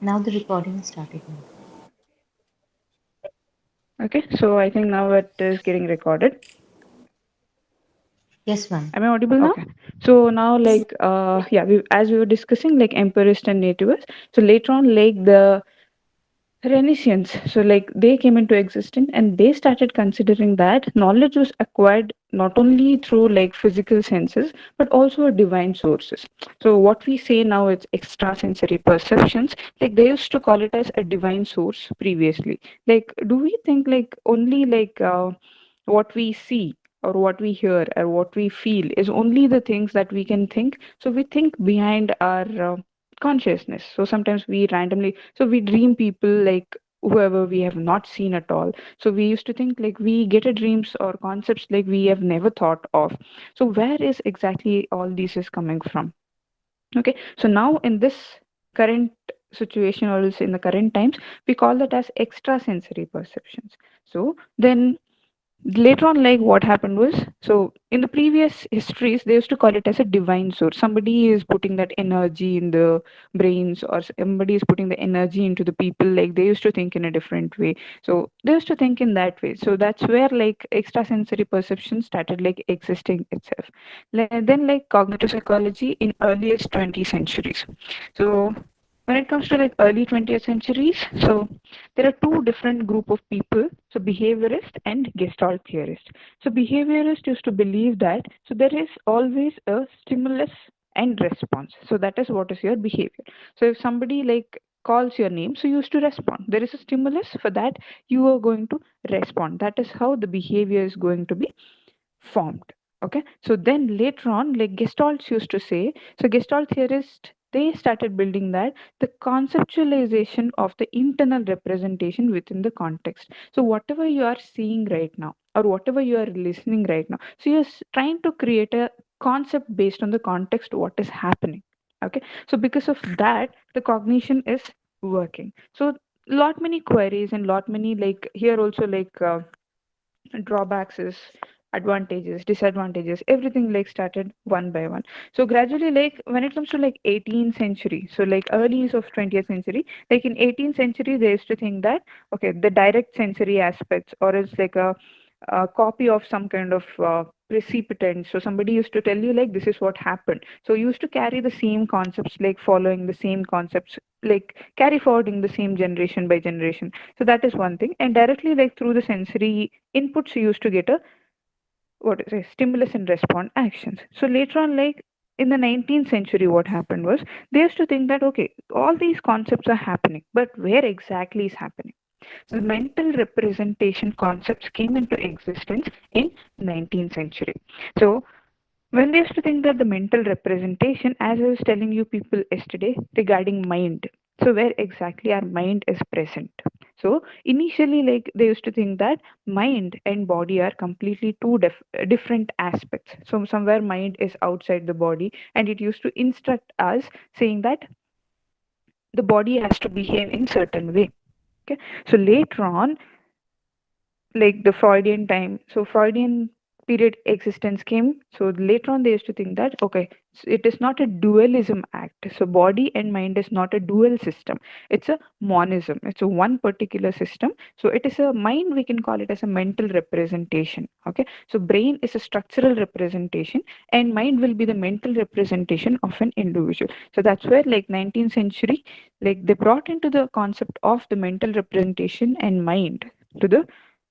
Now the recording is started now. Okay, so I think now it is getting recorded. Yes, one. Am I audible now? So now, yeah, as we were discussing, like empirists and nativists. So later on, like the Renaissance, so like they came into existence and they started considering that knowledge was acquired not only through like physical senses but also divine sources. So what we say now is extrasensory perceptions. Like they used to call it as a divine source previously. Like, do we think like only what we see or what we hear or what we feel is only the things that we can think? So we think behind our consciousness. So sometimes we randomly, so we dream people like whoever we have not seen at all. So we used to think like we get a dreams or concepts like we have never thought of. So where is exactly all this is coming from? Okay, so now in this current situation or else in the current times, we call that as extrasensory perceptions. So then later on, like what happened was, so in the previous histories they used to call it as a divine source. Somebody is putting that energy in the brains or somebody is putting the energy into the people, like they used to think in a different way. So they used to think in that way. So that's where like extrasensory perception started like existing itself. Then like cognitive psychology in earliest 20th centuries. So when it comes to like early 20th centuries, so there are two different group of people, so behaviorist and gestalt theorist. So behaviorist used to believe that so there is always a stimulus and response. So that is what is your behavior. So if somebody like calls your name, so you used to respond. There is a stimulus, for that you are going to respond. That is how the behavior is going to be formed. Okay, so then later on, like gestalts used to say, so gestalt theorists they started building that the conceptualization of the internal representation within the context. So whatever you are seeing right now or whatever you are listening right now, so you're trying to create a concept based on the context what is happening. Okay, so because of that the cognition is working. So lot many queries and lot many like here also drawbacks is advantages, disadvantages, everything like started one by one. So gradually, like when it comes to like 18th century, so like early of 20th century, like in 18th century they used to think that okay the direct sensory aspects or it's like a copy of some kind of precipitant. So somebody used to tell you like this is what happened, so you used to carry the same concepts, like following the same concepts, like carry forwarding the same generation by generation. So that is one thing. And directly like through the sensory inputs you used to get a what is it, stimulus and response actions. So later on, like in the 19th century what happened was they used to think that okay all these concepts are happening, but where exactly is happening? So mental representation concepts came into existence in 19th century. So when they used to think that the mental representation, as I was telling you people yesterday regarding mind, so where exactly our mind is present. So initially, like they used to think that mind and body are completely two different aspects. So somewhere mind is outside the body, and it used to instruct us saying that the body has to behave in certain way. Okay, so later on like the Freudian time. So Freudian period existence came. So later on they used to think that okay, it is not a dualism act. So body and mind is not a dual system. It's a monism. It's a one particular system. So it is a mind, we can call it as a mental representation. Okay. So brain is a structural representation and mind will be the mental representation of an individual. So that's where like 19th century, like they brought into the concept of the mental representation and mind to the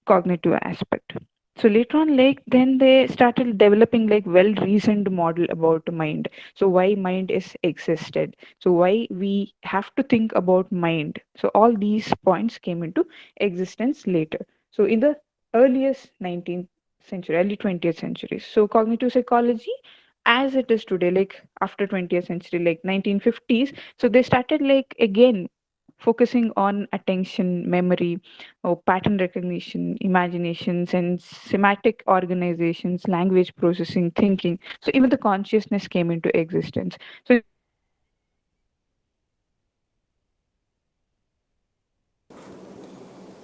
cognitive aspect. So later on like then they started developing like well reasoned model about mind. So why mind is existed, so why we have to think about mind. So all these points came into existence later. So in the earliest 19th century, early 20th century, so cognitive psychology as it is today, like after 20th century, like 1950s, so they started like again focusing on attention, memory, or pattern recognition, imaginations, and semantic organizations, language processing, thinking. So even the consciousness came into existence. So in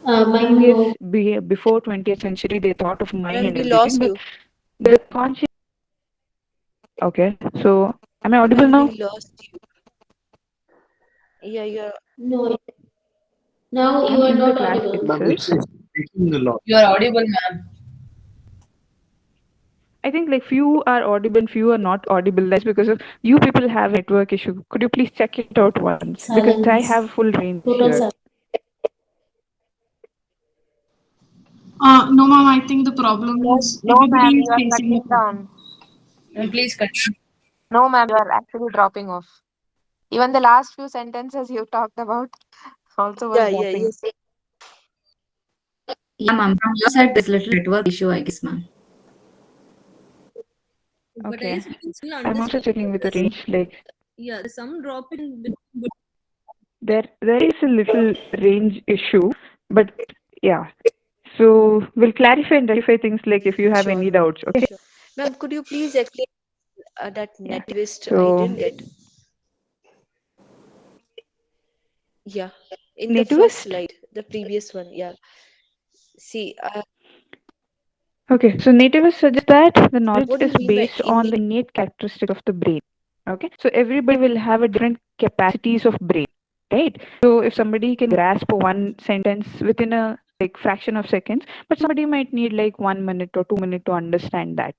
the earliest 20th century, like before 20th century, they thought of mind Well, and we everything, lost but you. the conscious. Okay, so am I audible Well, now? we lost you. Yeah, yeah. No, now Ma'am, you are in the not class audible. Ma'am, itself, it's speaking a lot. You are audible, ma'am. I think like few are audible and few are not audible. That's because of you people have a network issue. Could you please check it out once? Because I have Silence. full range here. Total silence. No, ma'am, I think the problem No, is no, everybody ma'am, is you are facing the cutting problem. down. And please continue. No, ma'am, you are actually dropping off. Even the last few sentences you talked about also was Yeah, yeah, dropping. yes. Yeah, ma'am. From your side, there's little network issue, I guess, ma'am. But I Okay. guess we can still I'm also understand checking that with the there's, range. Like yeah, there's some drop in between. there is a little range issue, but yeah. So we'll clarify and rectify things like if you have Sure, any ma'am. doubts. Okay. Sure. Ma'am, could you please explain that Yeah. nativist? I So didn't get. Yeah, in the first nativist. slide, the previous one. Yeah. See, Okay. So nativist suggests that the knowledge what do is you mean by based on innate? the innate characteristics of the brain. Okay. So everybody will have a different capacities of brain, right? So if somebody can grasp one sentence within a like fraction of seconds, but somebody might need like 1 minute or 2 minutes to understand that.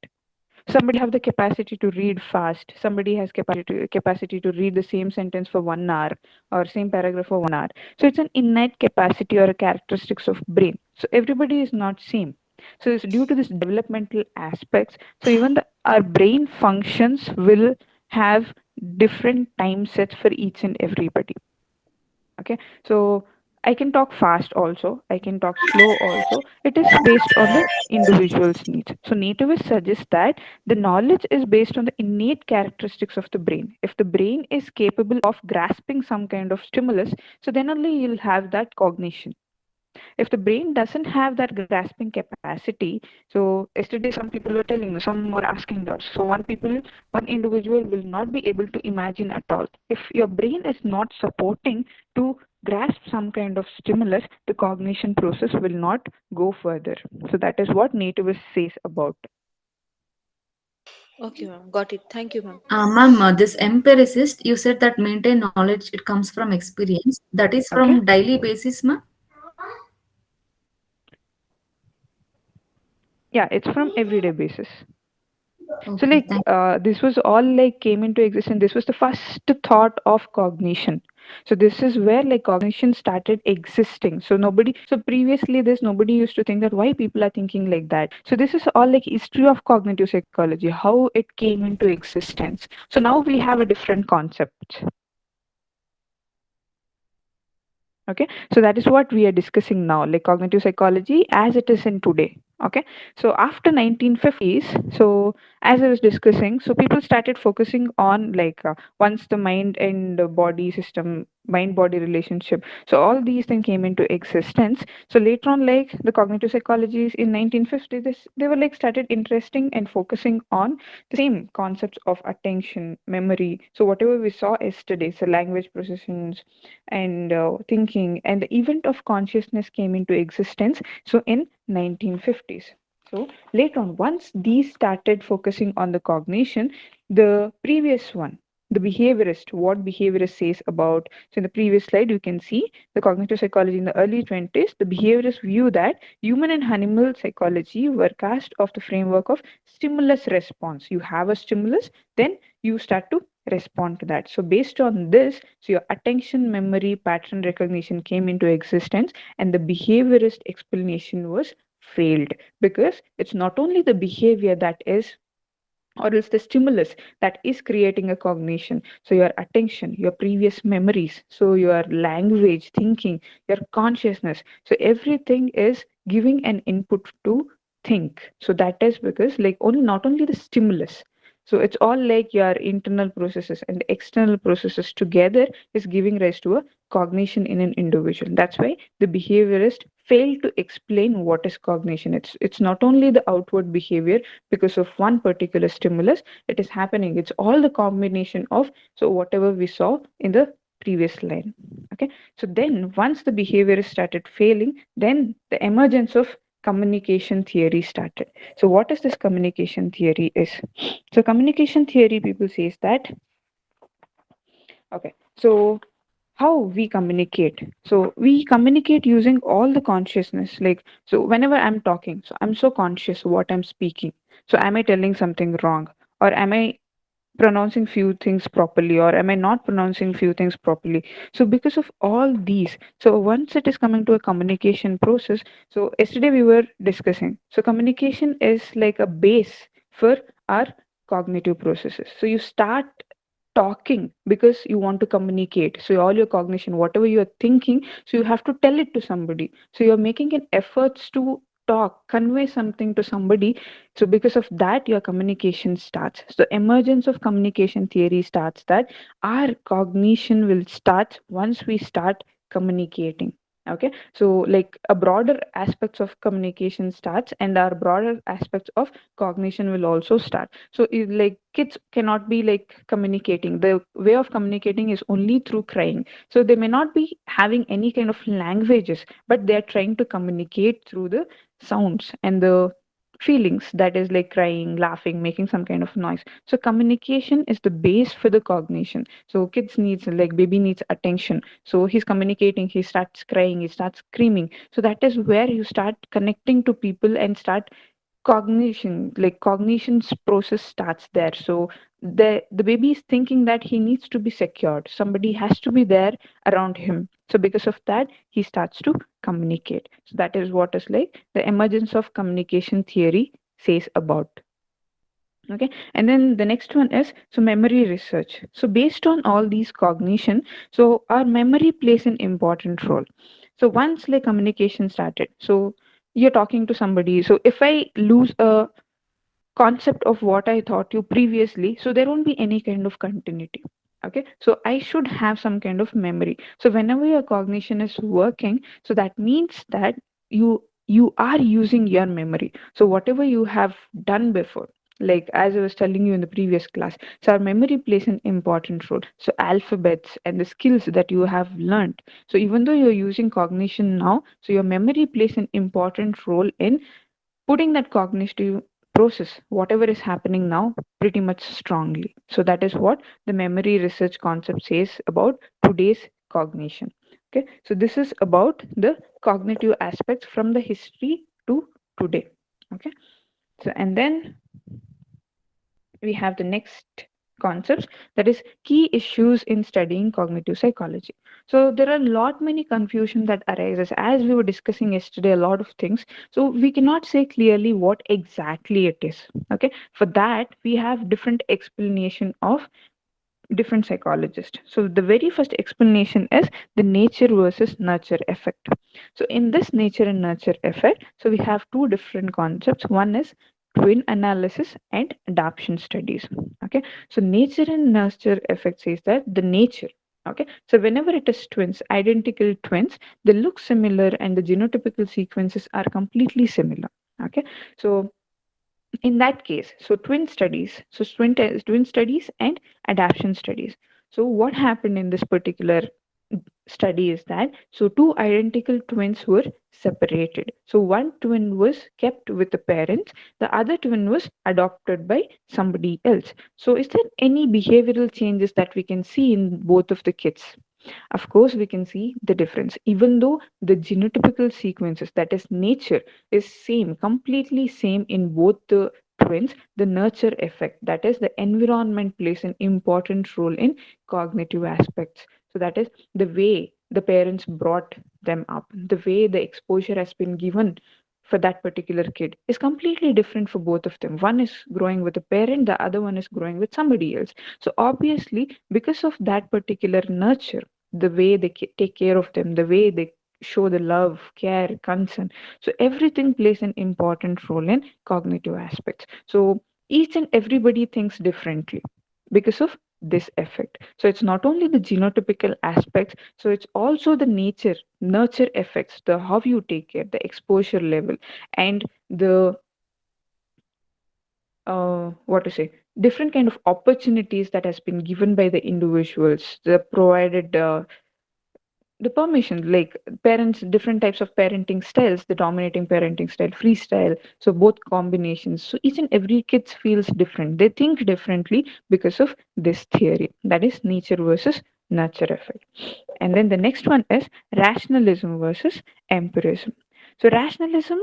Somebody have the capacity to read fast, somebody has capacity to read the same sentence for 1 hour or same paragraph for 1 hour. So it's an innate capacity or a characteristics of brain, so everybody is not same. So it's due to this developmental aspects, so even our brain functions will have different time sets for each and everybody. Okay, so I can talk fast also, I can talk slow also. It is based on the individual's needs. So nativists suggest that the knowledge is based on the innate characteristics of the brain. If the brain is capable of grasping some kind of stimulus, so then only you'll have that cognition. If the brain doesn't have that grasping capacity, so yesterday some people were telling me, some were asking us, so one individual will not be able to imagine at all. If your brain is not supporting to grasp some kind of stimulus, the cognition process will not go further. So that is what nativist says about. Okay, ma'am. Got it. Thank you, ma'am. Ma'am, this empiricist, you said that maintain knowledge, it comes from experience. That is Okay. from daily basis, ma'am? Yeah, it's from everyday basis. So Okay, like this was all like came into existence. This was the first thought of cognition. So this is where like cognition started existing. So nobody, so previously this nobody used to think that why people are thinking like that. So this is all like history of cognitive psychology, how it came into existence. So now we have a different concept. Okay, so that is what we are discussing now, like cognitive psychology as it is in today. Okay, so after 1950s, so as I was discussing, so people started focusing on like once the mind and body system, mind body relationship, so all these things came into existence. So later on, like the cognitive psychologies in 1950s, they were like started interesting and focusing on the same concepts of attention, memory. So whatever we saw yesterday, so language processions and thinking and the event of consciousness came into existence, so in 1950s. So later on, once these started focusing on the cognition, the previous one, the behaviorist, what behaviorist says about, so in the previous slide you can see the cognitive psychology in the early 20s, the behaviorist view that human and animal psychology were cast of the framework of stimulus response. You have a stimulus, then you start to respond to that. So based on this, so your attention, memory, pattern recognition came into existence, and the behaviorist explanation was failed, because it's not only the behavior that is, or else the stimulus that is creating a cognition. So your attention, your previous memories, so your language, thinking, your consciousness, so everything is giving an input to think. So that is because like only not only the stimulus, so it's all like your internal processes and the external processes together is giving rise to a cognition in an individual. That's why the behaviorist failed to explain what is cognition. It's not only the outward behavior because of one particular stimulus it is happening, it's all the combination of, so whatever we saw in the previous line. Okay, so then once the behavior started failing, then the emergence of communication theory started. So what is this communication theory is? So communication theory people says that, okay, so how we communicate. So we communicate using all the consciousness. Like, so whenever I'm talking, so I'm so conscious what I'm speaking. So am I telling something wrong? Or am I pronouncing few things properly, or am I not pronouncing few things properly? So because of all these, so once it is coming to a communication process, so yesterday we were discussing, so communication is like a base for our cognitive processes. So you start talking because you want to communicate. So all your cognition, whatever you are thinking, so you have to tell it to somebody. So you're making an efforts to talk, convey something to somebody. So because of that, your communication starts. So emergence of communication theory starts that our cognition will start once we start communicating. Okay, so like a broader aspects of communication starts, and our broader aspects of cognition will also start. So like kids cannot be like communicating, the way of communicating is only through crying. So they may not be having any kind of languages, but they are trying to communicate through the sounds and the feelings, that is like crying, laughing, making some kind of noise. So communication is the base for the cognition. So kids needs, like baby needs attention, so he's communicating, he starts crying, he starts screaming. So that is where you start connecting to people and start cognition, like cognition's process starts there. So the baby is thinking that he needs to be secured, somebody has to be there around him. So because of that, he starts to communicate. So that is what is like the emergence of communication theory says about. Okay, and then the next one is so memory research. So based on all these cognition, so our memory plays an important role. So once like communication started, so you're talking to somebody, so if I lose a concept of what I taught you previously, so there won't be any kind of continuity. Okay, so I should have some kind of memory. So whenever your cognition is working, so that means that you are using your memory. So whatever you have done before, like as I was telling you in the previous class, so our memory plays an important role. So alphabets and the skills that you have learned, so even though you're using cognition now, so your memory plays an important role in putting that cognitive process, whatever is happening now, pretty much strongly. So that is what the memory research concept says about today's cognition. Okay, so this is about the cognitive aspects from the history to today. Okay, so and then we have the next concepts, that is key issues in studying cognitive psychology. So there are a lot many confusion that arises, as we were discussing yesterday, a lot of things. So we cannot say clearly what exactly it is. Okay, for that we have different explanation of different psychologists. So the very first explanation is the nature versus nurture effect. So in this nature and nurture effect, so we have two different concepts. One is twin analysis and adaptation studies. Okay, so nature and nurture effect says that the nature. Okay, so whenever it is twins, identical twins, they look similar and the genotypical sequences are completely similar. Okay, so in that case, so twin studies and adaptation studies. So what happened in this particular study is that so two identical twins were separated. So one twin was kept with the parents, the other twin was adopted by somebody else. So is there any behavioral changes that we can see in both of the kids? Of course, we can see the difference. Even though the genotypical sequences, that is nature, is same, completely same in both the twins, the nurture effect, that is the environment plays an important role in cognitive aspects. So that is the way the parents brought them up, the way the exposure has been given for that particular kid is completely different for both of them. One is growing with a parent, the other one is growing with somebody else. So obviously, because of that particular nurture, the way they take care of them, the way they show the love, care, concern, so everything plays an important role in cognitive aspects. So each and everybody thinks differently because of this effect. So it's not only the genotypical aspects, so it's also the nature nurture effects, the how you take care, the exposure level, and the what to say, different kind of opportunities that has been given by the individuals, the provided the permission, like parents, different types of parenting styles, the dominating parenting style, freestyle, so both combinations. So each and every kid feels different, they think differently because of this theory, that is nature versus nurture effect. And then the next one is rationalism versus empirism. So rationalism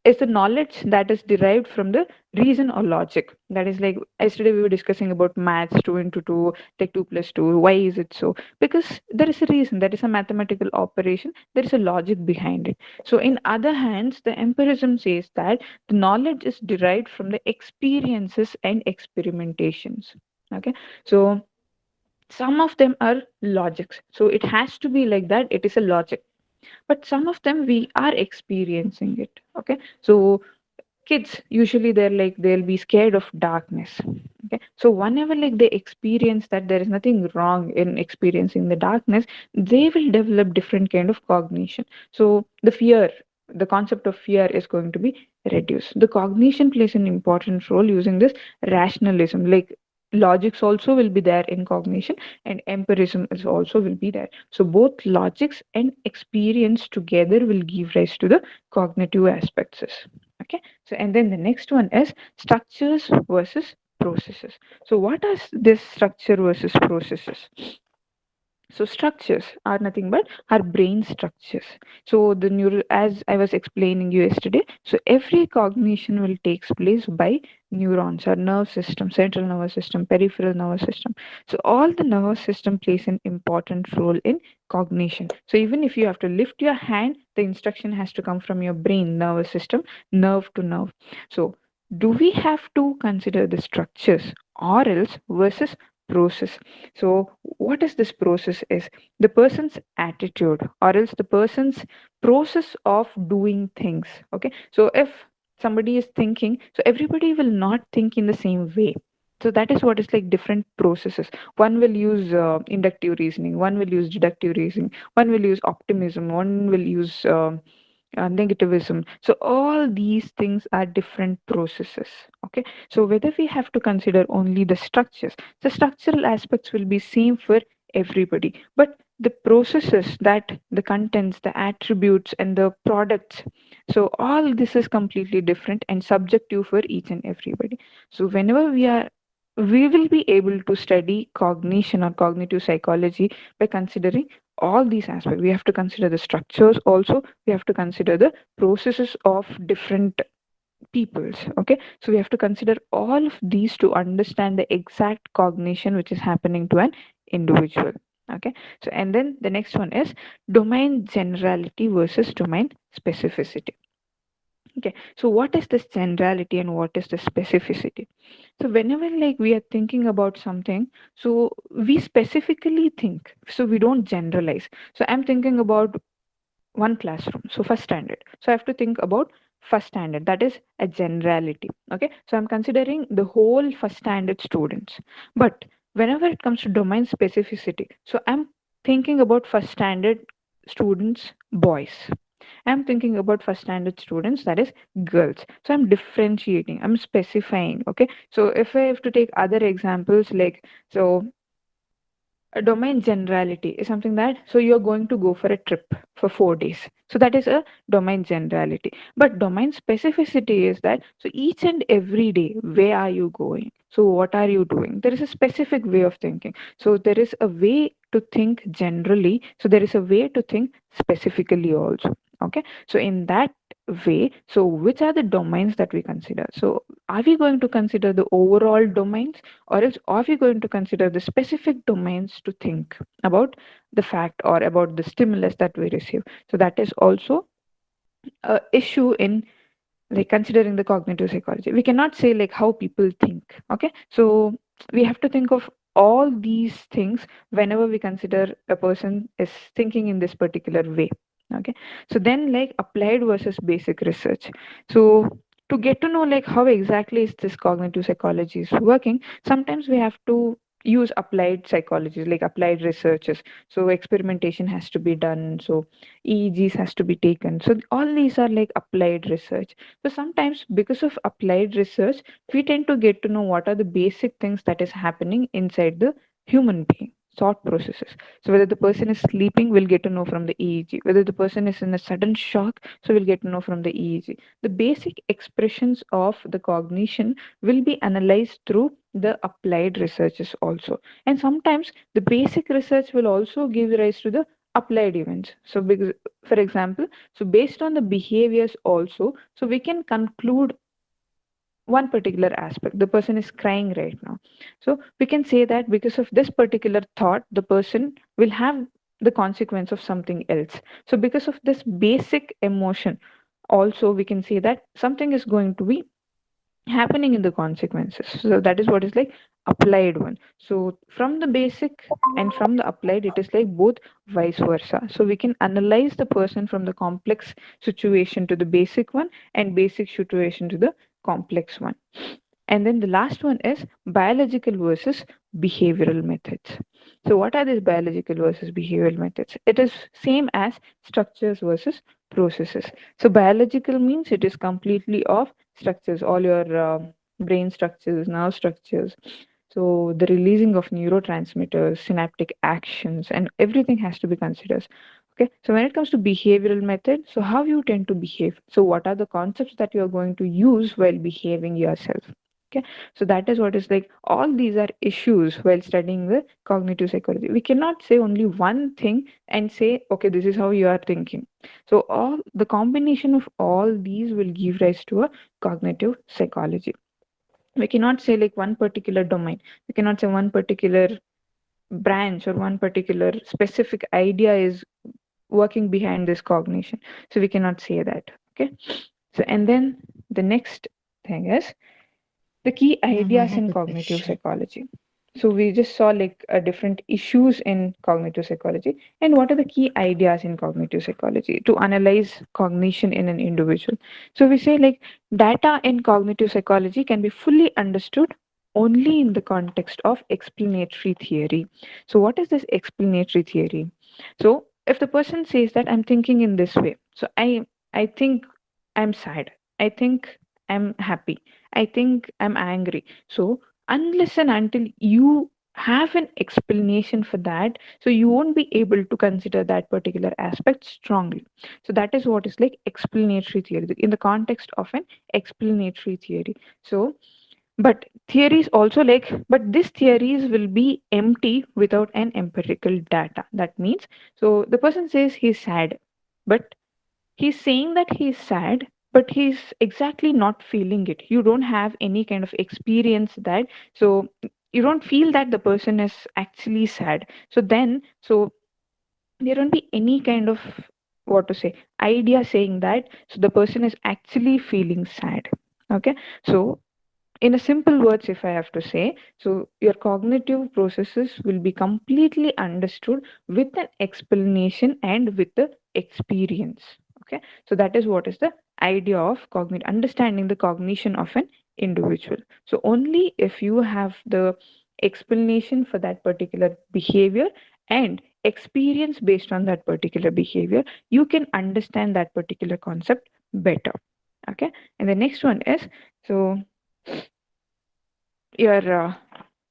is the knowledge that is derived from the reason or logic. That is like yesterday we were discussing about maths, 2 into 2, take 2 plus 2. Why is it so? Because there is a reason, there is a mathematical operation, there is a logic behind it. So in other hands, the empirism says that the knowledge is derived from the experiences and experimentations. Okay, so some of them are logics, so it has to be like that, it is a logic, but some of them we are experiencing it. Okay, so kids usually they're like they'll be scared of darkness. Okay, so whenever like they experience that there is nothing wrong in experiencing the darkness, they will develop different kind of cognition. So the fear, the concept of fear is going to be reduced. The cognition plays an important role using this rationalism, like logics also will be there in cognition, and empirism is also will be there. So both logics and experience together will give rise to the cognitive aspects. Okay, so and then the next one is structures versus processes. So what are this structure versus processes? So structures are nothing but our brain structures. So the neural, as I was explaining you yesterday, so every cognition will takes place by neurons, our nerve system, central nervous system, peripheral nervous system. So all the nervous system plays an important role in cognition. So even if you have to lift your hand, the instruction has to come from your brain nervous system, nerve to nerve. So do we have to consider the structures or else versus process? So what is this process is the person's attitude or else the person's process of doing things. Okay, so if somebody is thinking, so everybody will not think in the same way. So that is what is like different processes. One will use inductive reasoning, one will use deductive reasoning, one will use optimism, one will use negativism. So all these things are different processes. Okay, so whether we have to consider only the structures, the structural aspects will be same for everybody, but the processes, that the contents, the attributes and the products, so all this is completely different and subjective for each and everybody. So whenever we will be able to study cognition or cognitive psychology by considering all these aspects. We have to consider the structures also, we have to consider the processes of different peoples. Okay, so we have to consider all of these to understand the exact cognition which is happening to an individual. Okay, so and then the next one is domain generality versus domain specificity. Okay, so what is this generality and what is the specificity? So whenever like we are thinking about something, so we specifically think, so we don't generalize. So I'm thinking about one classroom, so first standard, so I have to think about first standard, that is a generality. Okay, so I'm considering the whole first standard students. But whenever it comes to domain specificity, so I'm thinking about first standard students boys, I'm thinking about first standard students, that is girls. So I'm differentiating, I'm specifying. Okay, so if I have to take other examples, like, so a domain generality is something that, so you're going to go for a trip for 4 days, so that is a domain generality. But domain specificity is that, so each and every day where are you going, so what are you doing, there is a specific way of thinking. So there is a way to think generally, so there is a way to think specifically also. Okay, so in that way, so which are the domains that we consider? So are we going to consider the overall domains, or else are we going to consider the specific domains to think about the fact or about the stimulus that we receive? So that is also a issue in like considering the cognitive psychology. We cannot say like how people think. Okay, so we have to think of all these things whenever we consider a person is thinking in this particular way. Okay, so then like applied versus basic research. So to get to know like how exactly is this cognitive psychology is working, sometimes we have to use applied psychology, like applied researches. So experimentation has to be done, so EEGs has to be taken. So all these are like applied research. So sometimes because of applied research, we tend to get to know what are the basic things that is happening inside the human being, thought processes. So whether the person is sleeping, we'll get to know from the EEG. Whether the person is in a sudden shock, so we'll get to know from the EEG. The basic expressions of the cognition will be analyzed through the applied researches also. And sometimes the basic research will also give rise to the applied events. So because, for example, so based on the behaviors also, so we can conclude one particular aspect. The person is crying right now, so we can say that because of this particular thought the person will have the consequence of something else. So because of this basic emotion also we can say that something is going to be happening in the consequences. So that is what is like applied one. So from the basic and from the applied it is like both vice versa. So we can analyze the person from the complex situation to the basic one and basic situation to the complex one. And then the last one is biological versus behavioral methods. So what are these biological versus behavioral methods? It is same as structures versus processes. So biological means it is completely of structures, all your brain structures, nerve structures. So the releasing of neurotransmitters, synaptic actions, and everything has to be considered. Okay, so when it comes to behavioral method, so how you tend to behave. So what are the concepts that you are going to use while behaving yourself? Okay, so that is what is like all these are issues while studying the cognitive psychology. We cannot say only one thing and say, okay, this is how you are thinking. So all the combination of all these will give rise to a cognitive psychology. We cannot say like one particular domain. We cannot say one particular branch or one particular specific idea is working behind this cognition. So we cannot say that. Okay. So and then the next thing is the key Ma'am, I ideas have in a cognitive question. psychology. So we just saw like different issues in cognitive psychology and what are the key ideas in cognitive psychology to analyze cognition in an individual. So we say like data in cognitive psychology can be fully understood only in the context of explanatory theory. So what is this explanatory theory? So if the person says that I'm thinking in this way, so I think I'm sad, I think I'm happy, I think I'm angry. So, unless and until you have an explanation for that, so you won't be able to consider that particular aspect strongly. So, that is what is like explanatory theory in the context of an explanatory theory. So, but theories also like, but these theories will be empty without an empirical data. That means, so the person says he's sad, but he's saying that he's sad but he's exactly not feeling it. You don't have any kind of experience that, so you don't feel that the person is actually sad. So then, so there won't be any kind of what to say idea saying that so the person is actually feeling sad. Okay, so in a simple words if I have to say, so your cognitive processes will be completely understood with an explanation and with the experience. Okay, so that is what is the idea of cognitive understanding the cognition of an individual. So only if you have the explanation for that particular behavior and experience based on that particular behavior you can understand that particular concept better. Okay, and the next one is, so your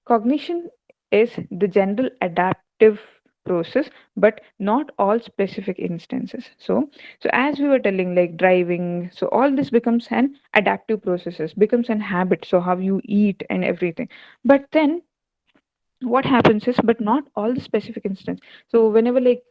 cognition is the general adaptive process but not all specific instances. So as we were telling like driving, so all this becomes an adaptive processes, becomes an habit, so how you eat and everything. But then what happens is, but not all the specific instance. So whenever like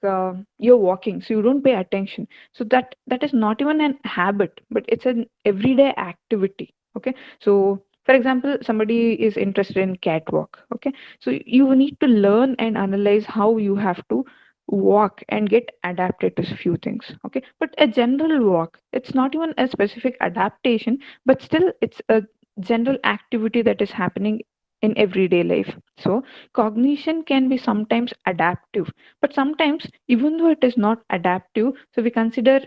you're walking so you don't pay attention, so that is not even an habit but it's an everyday activity. Okay, so for example somebody is interested in catwalk. Okay, so you need to learn and analyze how you have to walk and get adapted to few things. Okay, but a general walk, it's not even a specific adaptation but still it's a general activity that is happening in everyday life. So cognition can be sometimes adaptive, but sometimes even though it is not adaptive, so we consider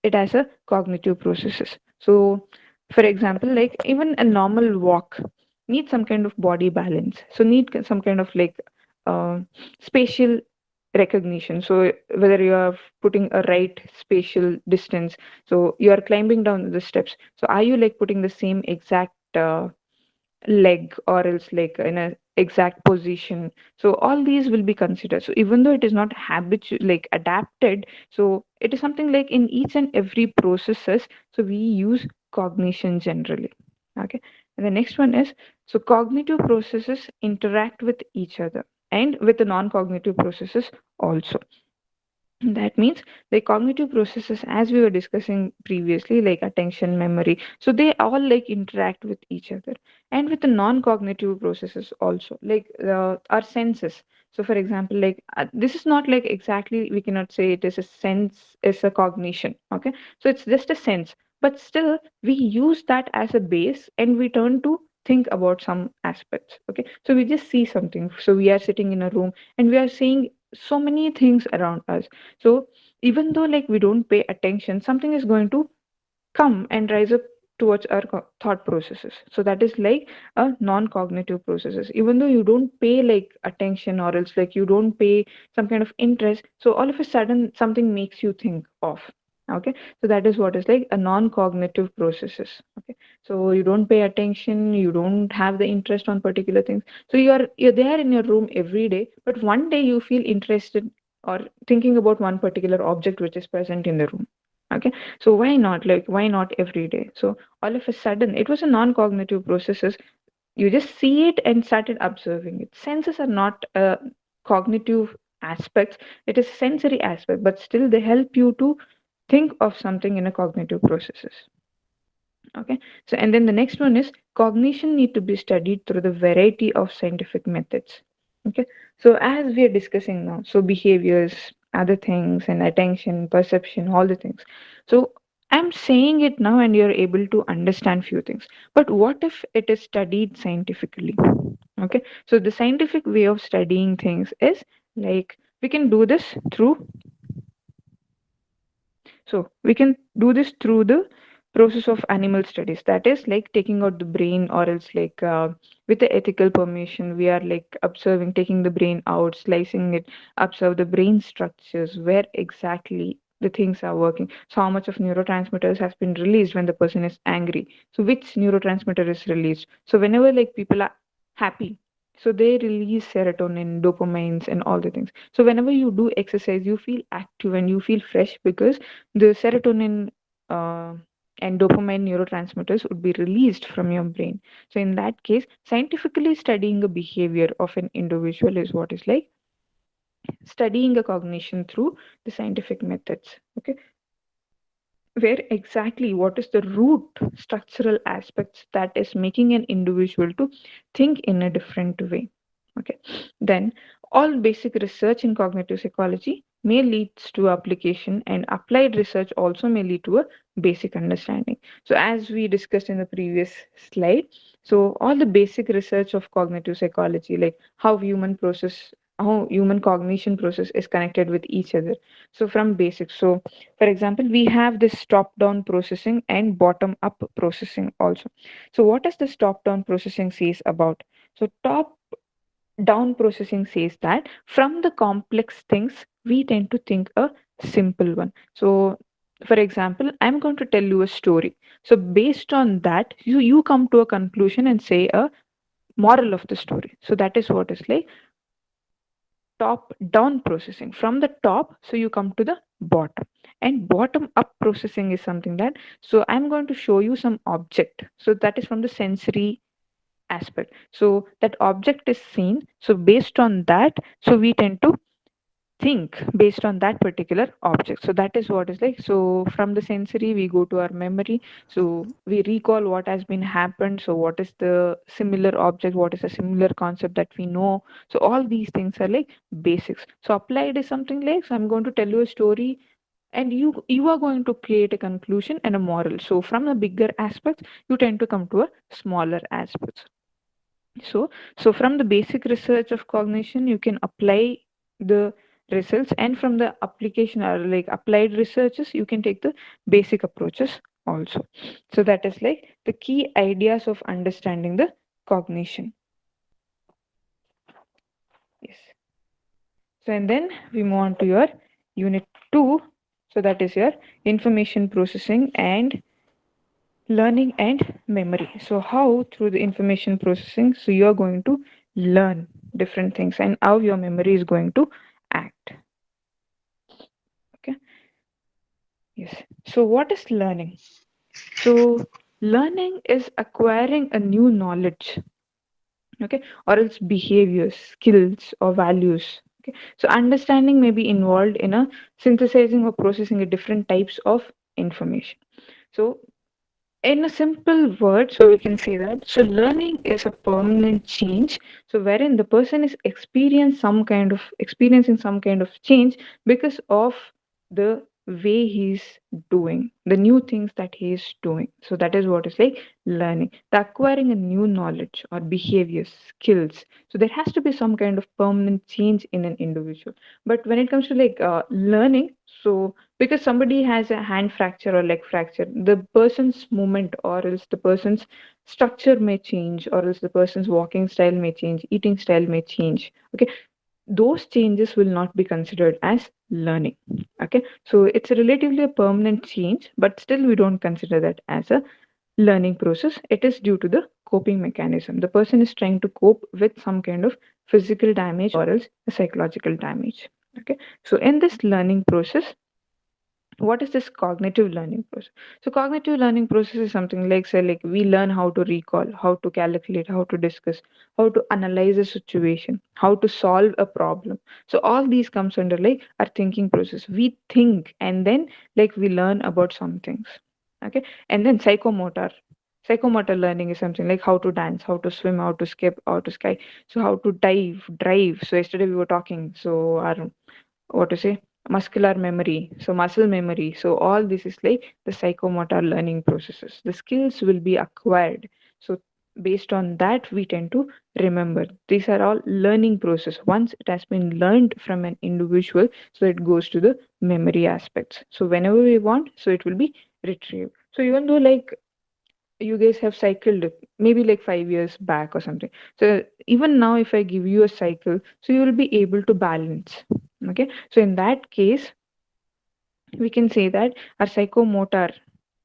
it as a cognitive processes. So for example, like even a normal walk needs some kind of body balance. So need some kind of like spatial recognition. So whether you are putting a right spatial distance, so you are climbing down the steps. So are you like putting the same exact leg or else like in a exact position? So all these will be considered. So even though it is not like adapted, so it is something like in each and every processes, so we use cognition generally. Okay, and the next one is, So cognitive processes interact with each other and with the non-cognitive processes also. That means the cognitive processes, as we were discussing previously, like attention, memory, so they all like interact with each other, and with the non-cognitive processes also, like our senses. So, for example, like this is not like exactly we cannot say it is a sense, is a cognition. Okay, so it's just a sense, but still we use that as a base, and we turn to think about some aspects. Okay, so we just see something. So we are sitting in a room and we are seeing so many things around us, so even though like we don't pay attention, something is going to come and rise up towards our thought processes. So that is like a non-cognitive processes. Even though you don't pay like attention, or else like you don't pay some kind of interest, so all of a sudden something makes you think of. Okay, so that is what is like a non-cognitive processes. Okay, so you don't pay attention, you don't have the interest on particular things. So you're there in your room every day, but one day you feel interested or thinking about one particular object which is present in the room. Okay, so why not, like why not every day? So all of a sudden it was a non-cognitive processes. You just see it and started observing it. Senses are not cognitive aspects, it is sensory aspect, but still they help you to think of something in a cognitive processes. Okay, so and then the next one is cognition need to be studied through the variety of scientific methods. Okay, so as we are discussing now, so behaviors, other things, and attention, perception, all the things. So I'm saying it now and you're able to understand few things, but what if it is studied scientifically? Okay, so the scientific way of studying things is like we can do this through, so we can do this through the process of animal studies. That is like taking out the brain, or else like with the ethical permission, we are like observing, taking the brain out, slicing it, observe the brain structures, where exactly the things are working. So how much of neurotransmitters has been released when the person is angry? So which neurotransmitter is released? So whenever like people are happy, so they release serotonin, dopamines, and all the things. So whenever you do exercise, you feel active and you feel fresh because the serotonin uh, and dopamine neurotransmitters would be released from your brain. So, in that case, scientifically studying the behavior of an individual is what is like studying a cognition through the scientific methods. Okay, where exactly what is the root structural aspects that is making an individual to think in a different way. Okay, then all basic research in cognitive psychology may leads to application, and applied research also may lead to a basic understanding. So as we discussed in the previous slide, so all the basic research of cognitive psychology, like how human cognition process is connected with each other. So from basics, so for example, we have this top down processing and bottom up processing also. So what does this top down processing says about? So top down processing says that from the complex things, we tend to think a simple one. So for example, I'm going to tell you a story. So based on that, you come to a conclusion and say a moral of the story. So that is what is like top down processing. From the top, so you come to the bottom. And bottom up processing is something that, so I'm going to show you some object. So that is from the sensory aspect. So that object is seen. So based on that, so we tend to think based on that particular object. So that is what is like. So from the sensory, we go to our memory. So we recall what has been happened. So what is the similar object? What is a similar concept that we know? So all these things are like basics. So applied is something like, so I'm going to tell you a story, and you are going to create a conclusion and a moral. So from the bigger aspects, you tend to come to a smaller aspects. So from the basic research of cognition, you can apply the results, and from the application or like applied researches, you can take the basic approaches also. So that is like the key ideas of understanding the cognition. Yes. So and then we move on to your unit 2. So that is your information processing and learning and memory. So how through the information processing, so you're going to learn different things and how your memory is going to act. Okay, yes. So what is learning? So learning is acquiring a new knowledge okay, or else behaviors, skills, or values. Okay, so understanding may be involved in a synthesizing or processing a different types of information. So in a simple word, so we can say that so learning is a permanent change, so wherein the person is experiencing some kind of change because of the way he's doing the new things that he is doing. So that is what is like learning, the acquiring a new knowledge or behaviors, skills. So there has to be some kind of permanent change in an individual. But when it comes to like learning, so because somebody has a hand fracture or leg fracture, the person's movement or else the person's structure may change, or else the person's walking style may change, eating style may change. Okay, those changes will not be considered as learning. Okay, so it's a relatively a permanent change, but still we don't consider that as a learning process. It is due to the coping mechanism. The person is trying to cope with some kind of physical damage or else a psychological damage. Okay, so in this learning process, what is this cognitive learning process? So cognitive learning process is something like, say, like we learn how to recall, how to calculate, how to discuss, how to analyze a situation, how to solve a problem. So all these comes under like our thinking process. We think and then like we learn about some things. Okay, and then psychomotor learning is something like how to dance, how to swim, how to skip, how to sky, so how to drive. So yesterday we were talking, so our, what to say, muscular memory, so muscle memory. So all this is like the psychomotor learning processes. The skills will be acquired, so based on that we tend to remember. These are all learning process. Once it has been learned from an individual, so it goes to the memory aspects. So whenever we want, so it will be retrieved. So even though like you guys have cycled maybe like 5 years back or something, so even now if I give you a cycle, so you will be able to balance. Okay, so in that case we can say that our psychomotor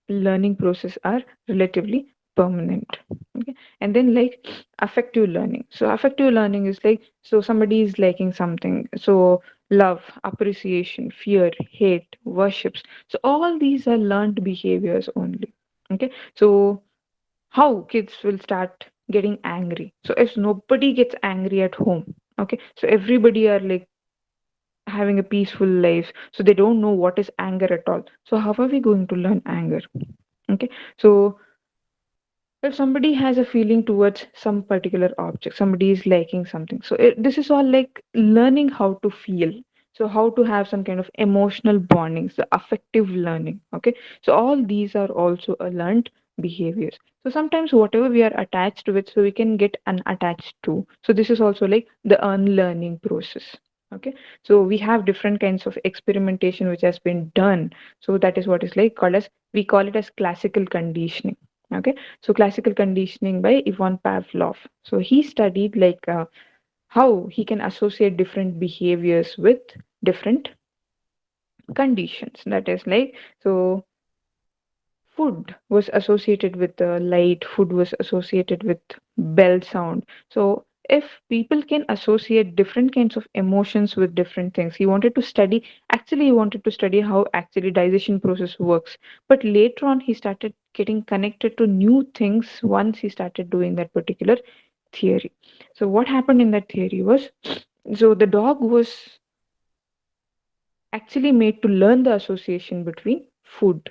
learning process are relatively permanent. Okay, and then like affective learning. So affective learning is like, so somebody is liking something, so love, appreciation, fear, hate, worships, so all these are learned behaviors only. Okay, so how kids will start getting angry, so if nobody gets angry at home, okay, so everybody are like having a peaceful life, so they don't know what is anger at all, so how are we going to learn anger? Okay, so if somebody has a feeling towards some particular object, somebody is liking something, so this is all like learning how to feel, so how to have some kind of emotional bondings, the affective learning. Okay, so all these are also a learned behaviors. So sometimes whatever we are attached with, so we can get unattached to, so this is also like the unlearning process. Okay, so we have different kinds of experimentation which has been done, so that is what is like called as, we call it as classical conditioning. Okay, so classical conditioning by Ivan Pavlov. So he studied like how he can associate different behaviors with different conditions. That is like, so food was associated with the light, food was associated with bell sound. So if people can associate different kinds of emotions with different things, he wanted to study, actually he wanted to study how actually digestion process works. But later on he started getting connected to new things once he started doing that particular theory. So what happened in that theory was, so the dog was actually made to learn the association between food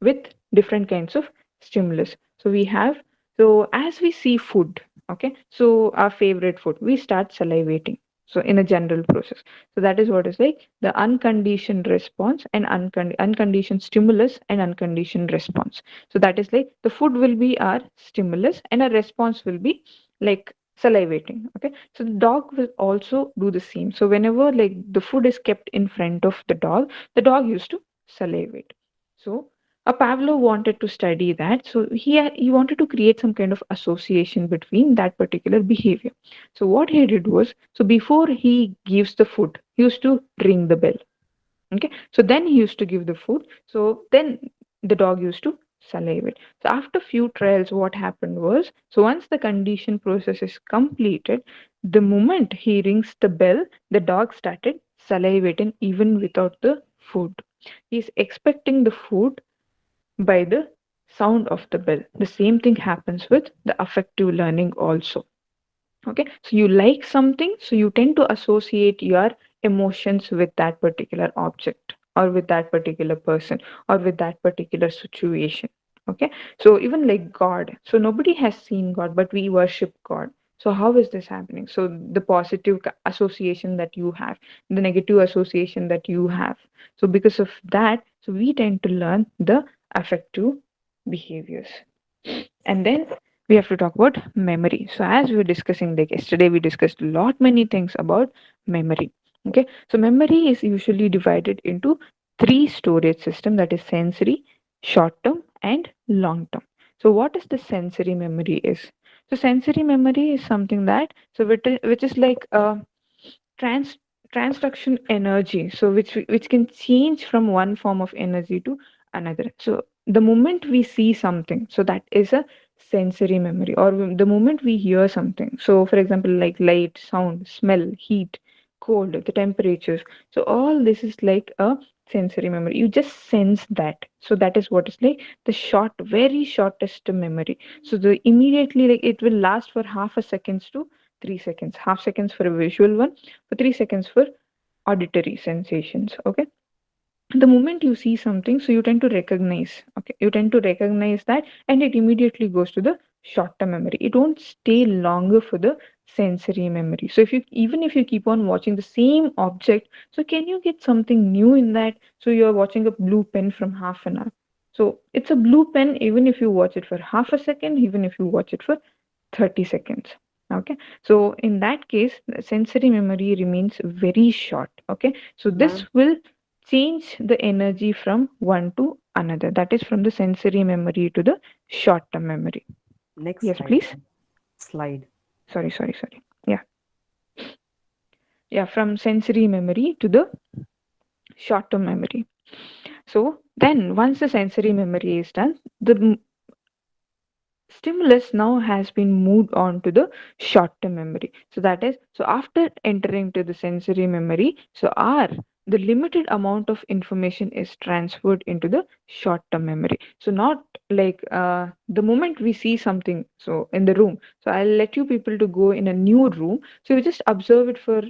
with different kinds of stimulus. So we have, so as we see food, okay, so our favorite food, we start salivating. So in a general process, so that is what is like the unconditioned response and unconditioned stimulus and unconditioned response. So that is like the food will be our stimulus and our response will be like salivating. Okay, so the dog will also do the same. So whenever like the food is kept in front of the dog used to salivate. So Pavlov wanted to study that, so he wanted to create some kind of association between that particular behavior. So what he did was, so before he gives the food, he used to ring the bell. Okay, so then he used to give the food. So then the dog used to salivate. So after few trials, what happened was, so once the condition process is completed, the moment he rings the bell, the dog started salivating even without the food. He's expecting the food by the sound of the bell. The same thing happens with the affective learning also. Okay, so you like something, so you tend to associate your emotions with that particular object, or with that particular person, or with that particular situation. Okay, so even like God, so nobody has seen God, but we worship God. So how is this happening? So the positive association that you have, the negative association that you have, so because of that, so we tend to learn the affective behaviors. And then we have to talk about memory. So as we were discussing, like yesterday we discussed a lot many things about memory. Okay, so memory is usually divided into three storage system, that is sensory, short term, and long term. So what is the sensory memory is? So sensory memory is something that, so which is like trans transduction energy, so which can change from one form of energy to another. So the moment we see something, so that is a sensory memory. Or the moment we hear something, so for example, like light, sound, smell, heat, cold, the temperatures, so all this is like a sensory memory. You just sense that, so that is what is like the short, very shortest memory. So the immediately, like, it will last for half a seconds to 3 seconds, half seconds for a visual one, for 3 seconds for auditory sensations. Okay, the moment you see something, so you tend to recognize, okay, you tend to recognize that, and it immediately goes to the short term memory. It won't stay longer for the sensory memory. So if you, even if you keep on watching the same object, so can you get something new in that? So you're watching a blue pen from half an hour, so it's a blue pen even if you watch it for half a second, even if you watch it for 30 seconds. Okay, so in that case, the sensory memory remains very short. Okay, so this Ma'am, will change the energy from one to another, that is from the sensory memory to the short term memory. next Yes, slide, please. ma'am. Slide. Sorry. Yeah, yeah, from sensory memory to the short term memory. So then once the sensory memory is done, the stimulus now has been moved on to the short term memory. So that is, so after entering to the sensory memory, so our, the limited amount of information is transferred into the short term memory. So not like the moment we see something, so in the room, so I'll let you people to go in a new room, so you just observe it for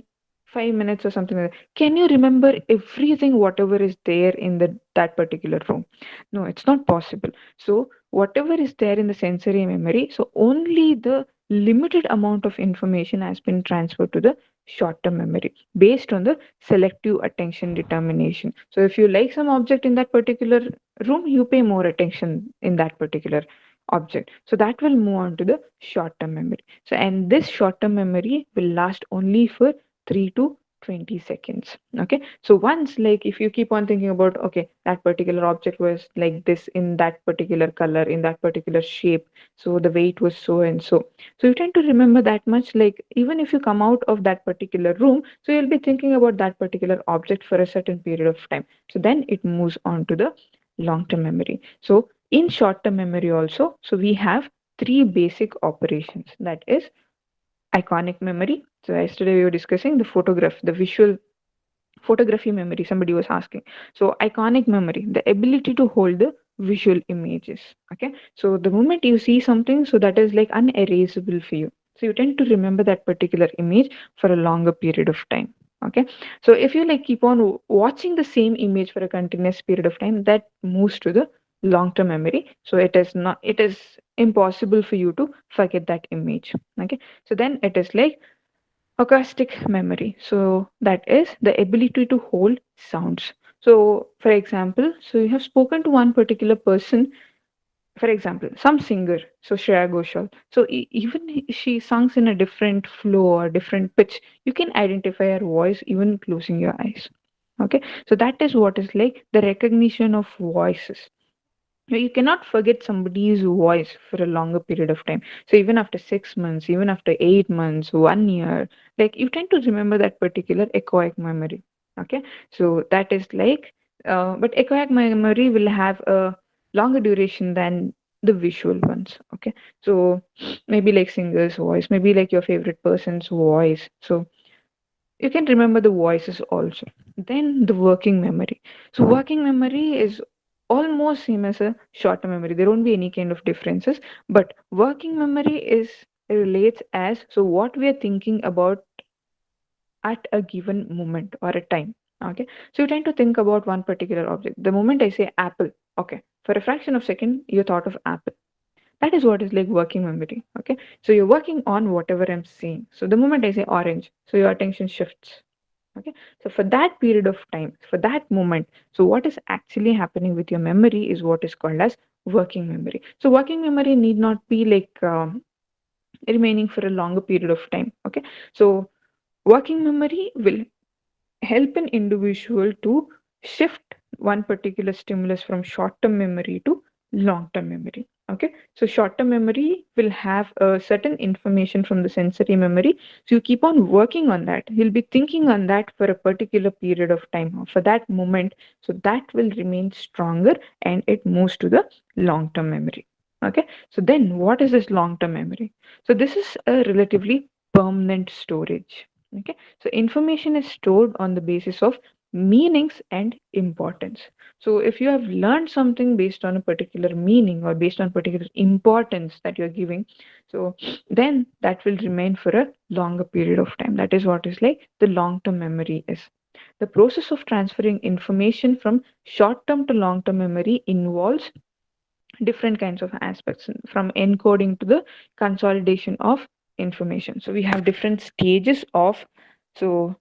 5 minutes or something like that. Can you remember everything whatever is there in that particular room? No, it's not possible. So whatever is there in the sensory memory, so only the limited amount of information has been transferred to the short term memory based on the selective attention determination. So if you like some object in that particular room, you pay more attention in that particular object, so that will move on to the short term memory. So and this short term memory will last only for 3 to 20 seconds. Okay, so once, like, if you keep on thinking about, okay, that particular object was like this, in that particular color, in that particular shape, so the weight was so and so, so you tend to remember that much. Like, even if you come out of that particular room, so you'll be thinking about that particular object for a certain period of time. So then it moves on to the long term memory. So in short term memory also, so we have three basic operations, that is iconic memory. So yesterday we were discussing the photograph, the visual photography memory, somebody was asking. So iconic memory, the ability to hold the visual images. Okay, so the moment you see something, so that is like unerasable for you, so you tend to remember that particular image for a longer period of time. Okay, so if you like keep on watching the same image for a continuous period of time, that moves to the long term memory. So it is not, it is impossible for you to forget that image. Okay, so then it is like acoustic memory. So that is the ability to hold sounds. So for example, so you have spoken to one particular person, for example, some singer, so Shreya Ghoshal. So even she songs in a different flow or different pitch, you can identify her voice even closing your eyes. Okay, so that is what is like the recognition of voices. You cannot forget somebody's voice for a longer period of time. So even after 6 months, even after 8 months, 1 year, like you tend to remember that particular echoic memory. Okay, so that is like, but echoic memory will have a longer duration than the visual ones. Okay, so maybe like singer's voice, maybe like your favorite person's voice. So you can remember the voices also. Then the working memory. So working memory is almost same as a short term memory. There won't be any kind of differences, but working memory is relates as so what we are thinking about at a given moment or a time. Okay, so you tend to think about one particular object. The moment I say apple, okay, for a fraction of second you thought of apple. That is what is like working memory. Okay, so you're working on whatever I'm saying. So the moment I say orange, so your attention shifts. Okay, so for that period of time, for that moment, so what is actually happening with your memory is what is called as working memory. So working memory need not be like remaining for a longer period of time. Okay, so working memory will help an individual to shift one particular stimulus from short term memory to long term memory. Okay, so short term memory will have a certain information from the sensory memory, so you keep on working on that. You'll be thinking on that for a particular period of time or for that moment, so that will remain stronger and it moves to the long term memory. Okay, so then what is this long term memory? So this is a relatively permanent storage. Okay, so information is stored on the basis of meanings and importance. So if you have learned something based on a particular meaning or based on particular importance that you're giving, so then that will remain for a longer period of time. That is what is like the long term memory is. The process of transferring information from short term to long term memory involves different kinds of aspects from encoding to the consolidation of information. So we have different stages of so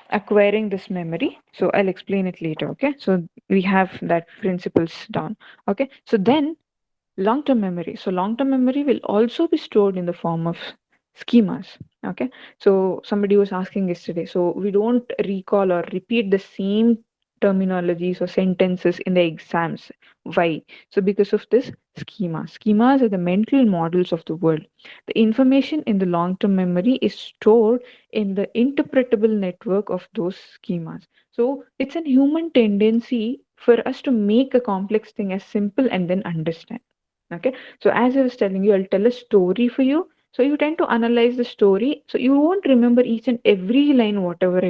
acquiring this memory. So I'll explain it later. Okay, so we have that principles down. Okay, so then long term memory. So long term memory will also be stored in the form of schemas. Okay, so somebody was asking yesterday, so we don't recall or repeat the same terminologies or sentences in the exams. Why? So because of this schemas are the mental models of the world. The information in the long term memory is stored in the interpretable network of those schemas. So it's a human tendency for us to make a complex thing as simple and then understand. Okay, so as I was telling you, I'll tell a story for you. So you tend to analyze the story, so you won't remember each and every line whatever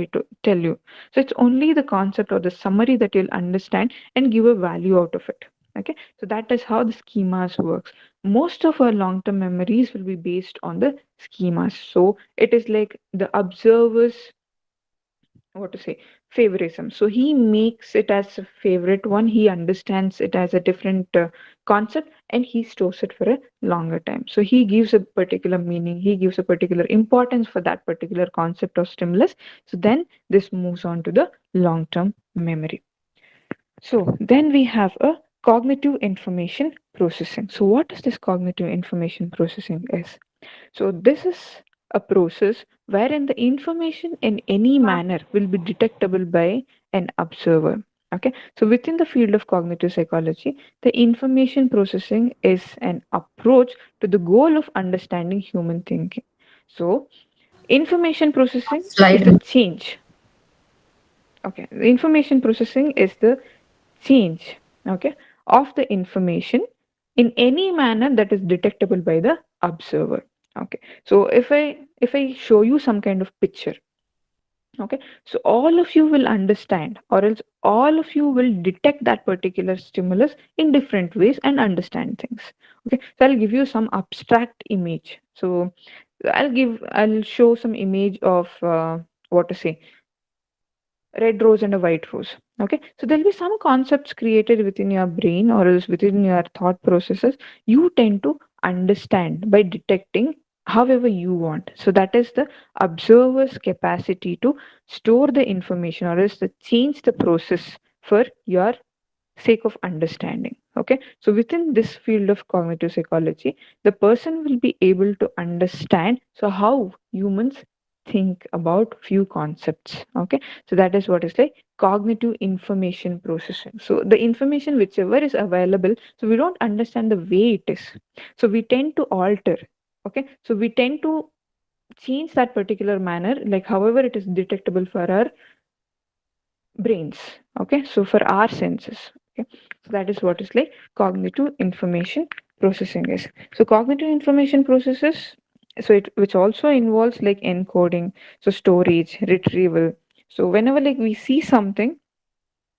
tell you. So it's only the concept or the summary that you'll understand and give a value out of it. Okay, so that is how the schemas works. Most of our long-term memories will be based on the schemas. So it is like the observer's what to say favorism. So he makes it as a favorite one. He understands it as a different concept and he stores it for a longer time. So he gives a particular meaning, he gives a particular importance for that particular concept or stimulus. So then this moves on to the long term memory. So then we have a cognitive information processing. So what is this cognitive information processing is? So this is a process wherein the information in any manner will be detectable by an observer. Okay, so within the field of cognitive psychology, the information processing is an approach to the goal of understanding human thinking. So information processing is the Slide. change. Okay, the information processing is the change, okay, of the information in any manner that is detectable by the observer. Okay, so if I show you some kind of picture, okay, so all of you will understand or else all of you will detect that particular stimulus in different ways and understand things. Okay, so I'll give you some abstract image. So I'll show some image of what to say red rose and a white rose. Okay, so there'll be some concepts created within your brain or else within your thought processes you tend to understand by detecting however you want. So that is the observer's capacity to store the information or else to change the process for your sake of understanding. Okay, so within this field of cognitive psychology, the person will be able to understand so how humans think about few concepts. Okay, so that is what is like cognitive information processing. So the information whichever is available, so we don't understand the way it is, so we tend to alter. Okay, so we tend to change that particular manner like however it is detectable for our brains. Okay, so for our senses. Okay, so that is what is like cognitive information processing is. So cognitive information processes, so it which also involves like encoding, so storage, retrieval. So whenever like we see something,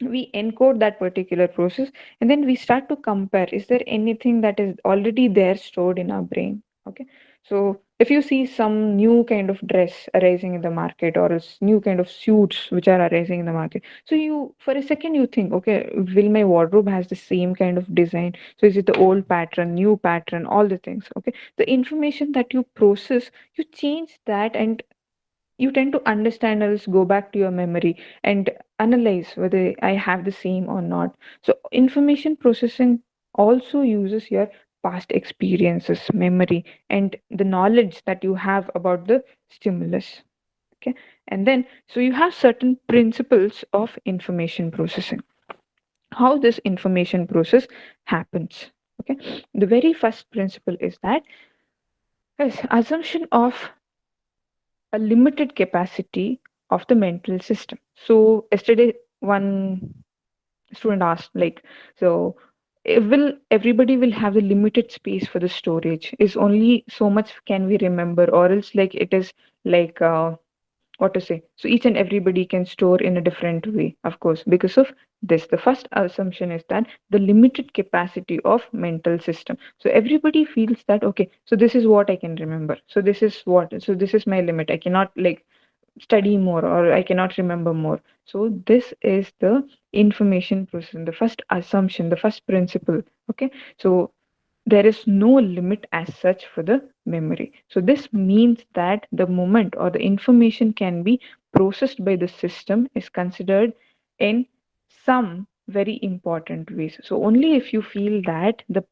we encode that particular process and then we start to compare, is there anything that is already there stored in our brain? Okay, so if you see some new kind of dress arising in the market, or new kind of suits which are arising in the market, so you for a second you think, okay, will my wardrobe has the same kind of design? So is it the old pattern, new pattern, all the things? Okay, the information that you process, you change that, and you tend to understand, or else go back to your memory and analyze whether I have the same or not. So information processing also uses your past experiences, memory, and the knowledge that you have about the stimulus. Okay, and then so you have certain principles of information processing. How this information process happens? Okay, the very first principle is that, yes, assumption of a limited capacity of the mental system. So yesterday, one student asked, like, so will everybody will have a limited space for the storage? Is only so much can we remember, or else like it is like what to say? So each and everybody can store in a different way, of course, because of this. The first assumption is that the limited capacity of mental system. So everybody feels that, okay, so this is what I can remember. So this is what, so this is my limit. I cannot like study more, or I cannot remember more. So this is the information processing, the first assumption, the first principle. Okay. So there is no limit as such for the memory. So this means that the moment or the information can be processed by the system is considered in some very important ways. So only if you feel that the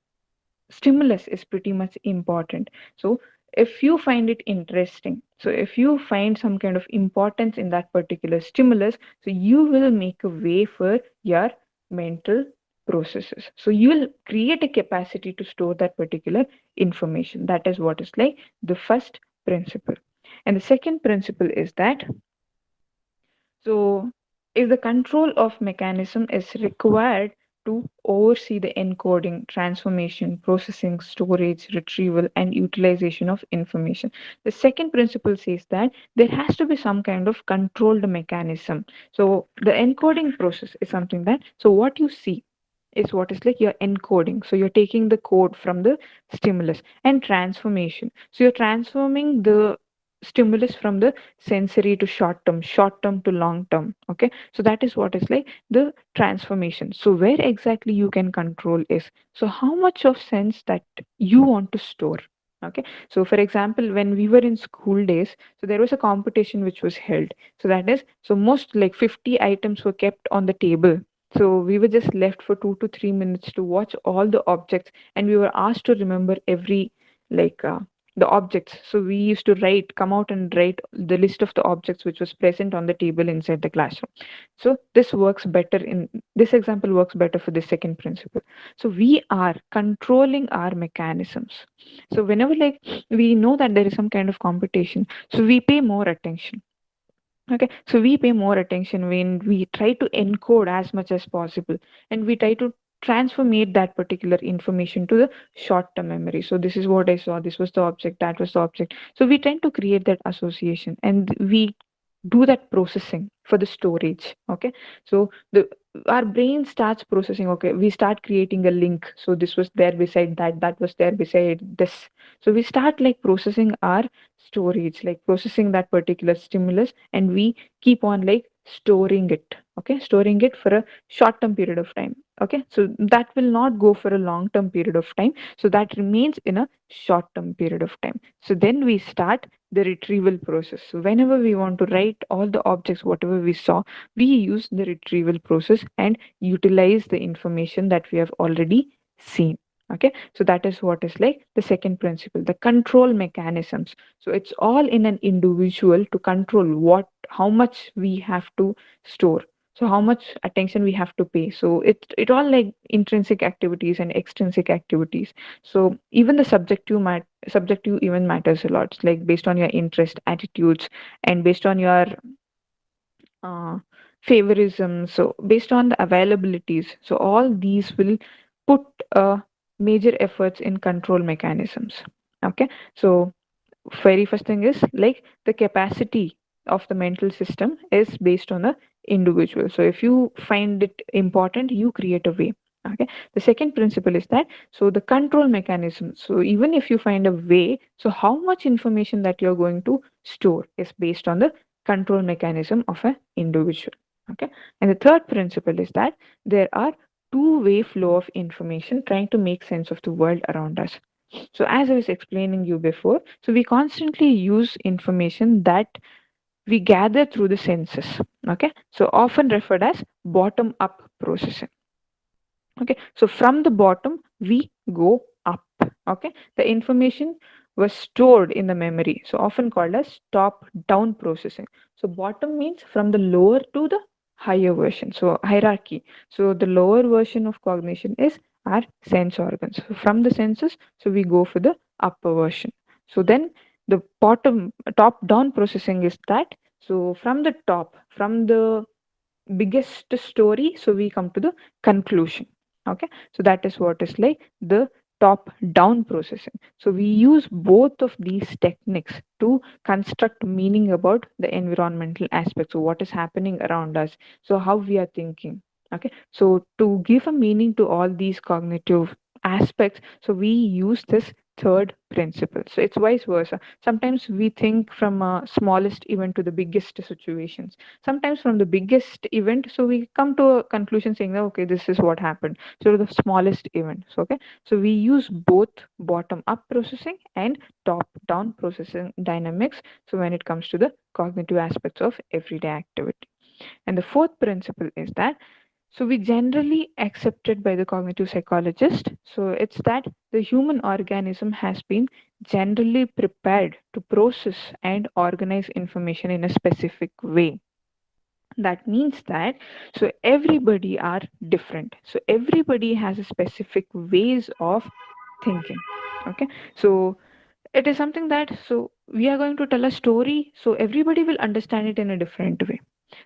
stimulus is pretty much important. So if you find it interesting, so if you find some kind of importance in that particular stimulus, so you will make a way for your mental processes. So you will create a capacity to store that particular information. That is what is like the first principle. And the second principle is that, so, if the control of mechanism is required to oversee the encoding, transformation, processing, storage, retrieval, and utilization of information. The second principle says that there has to be some kind of controlled mechanism. So, the encoding process is something that, so what you see is what is like you're encoding. So, you're taking the code from the stimulus, and transformation. So, you're transforming the stimulus from the sensory to short term to long term. Okay, so that is what is like the transformation. So where exactly you can control is, so how much of sense that you want to store. Okay, so for example, when we were in school days, so there was a competition which was held. So that is, so most like 50 items were kept on the table. So we were just left for 2 to 3 minutes to watch all the objects, and we were asked to remember every like the objects. So we used to come out and write the list of the objects which was present on the table inside the classroom. So this example works better for the second principle. So we are controlling our mechanisms. So whenever like we know that there is some kind of competition, so we pay more attention. Okay, so we pay more attention when we try to encode as much as possible, and we try to transformate that particular information to the short term memory. So, this is what I saw, this was the object, that was the object. So, we tend to create that association, and we do that processing for the storage. Okay, so our brain starts processing. Okay, we start creating a link. So, this was there beside that, that was there beside this. So, we start like processing our storage, like processing that particular stimulus, and we keep on like storing it. Okay, storing it for a short term period of time. Okay, so that will not go for a long term period of time. So that remains in a short term period of time. So then we start the retrieval process. So whenever we want to write all the objects whatever we saw, we use the retrieval process and utilize the information that we have already seen. Okay, so that is what is like the second principle, the control mechanisms. So it's all in an individual to control how much we have to store, so how much attention we have to pay. So it all like intrinsic activities and extrinsic activities. So even the subjective even matters a lot. It's like based on your interest, attitudes, and based on your uh, favorism. So based on the availabilities, so all these will put major efforts in control mechanisms. Okay, so very first thing is like the capacity of the mental system is based on the individual. So if you find it important, you create a way. Okay, the second principle is that, so the control mechanism, so even if you find a way, so how much information that you're going to store is based on the control mechanism of an individual. Okay, and the third principle is that there are two-way flow of information trying to make sense of the world around us. So as I was explaining you before, so we constantly use information that we gather through the senses. Okay, so often referred as bottom up processing. Okay, so from the bottom we go up. Okay, the information was stored in the memory, so often called as top down processing. So bottom means from the lower to the higher version, so hierarchy. So the lower version of cognition is our sense organs. So from the senses, so we go for the upper version. So then the bottom top down processing is that, so from the top, from the biggest story, so we come to the conclusion. Okay, so that is what is like the top down processing. So we use both of these techniques to construct meaning about the environmental aspects, so what is happening around us, so how we are thinking. Okay, so to give a meaning to all these cognitive aspects, so we use this third principle. So it's vice versa. Sometimes we think from a smallest event to the biggest situations, sometimes from the biggest event, so we come to a conclusion saying that okay, this is what happened, so the smallest event. So okay, so we use both bottom up processing and top down processing dynamics, so when it comes to the cognitive aspects of everyday activity. And the fourth principle is that, so we generally accepted by the cognitive psychologist, so it's that the human organism has been generally prepared to process and organize information in a specific way. That means that, so everybody are different, so everybody has a specific ways of thinking. Okay, so it is something that, so we are going to tell a story, so everybody will understand it in a different way.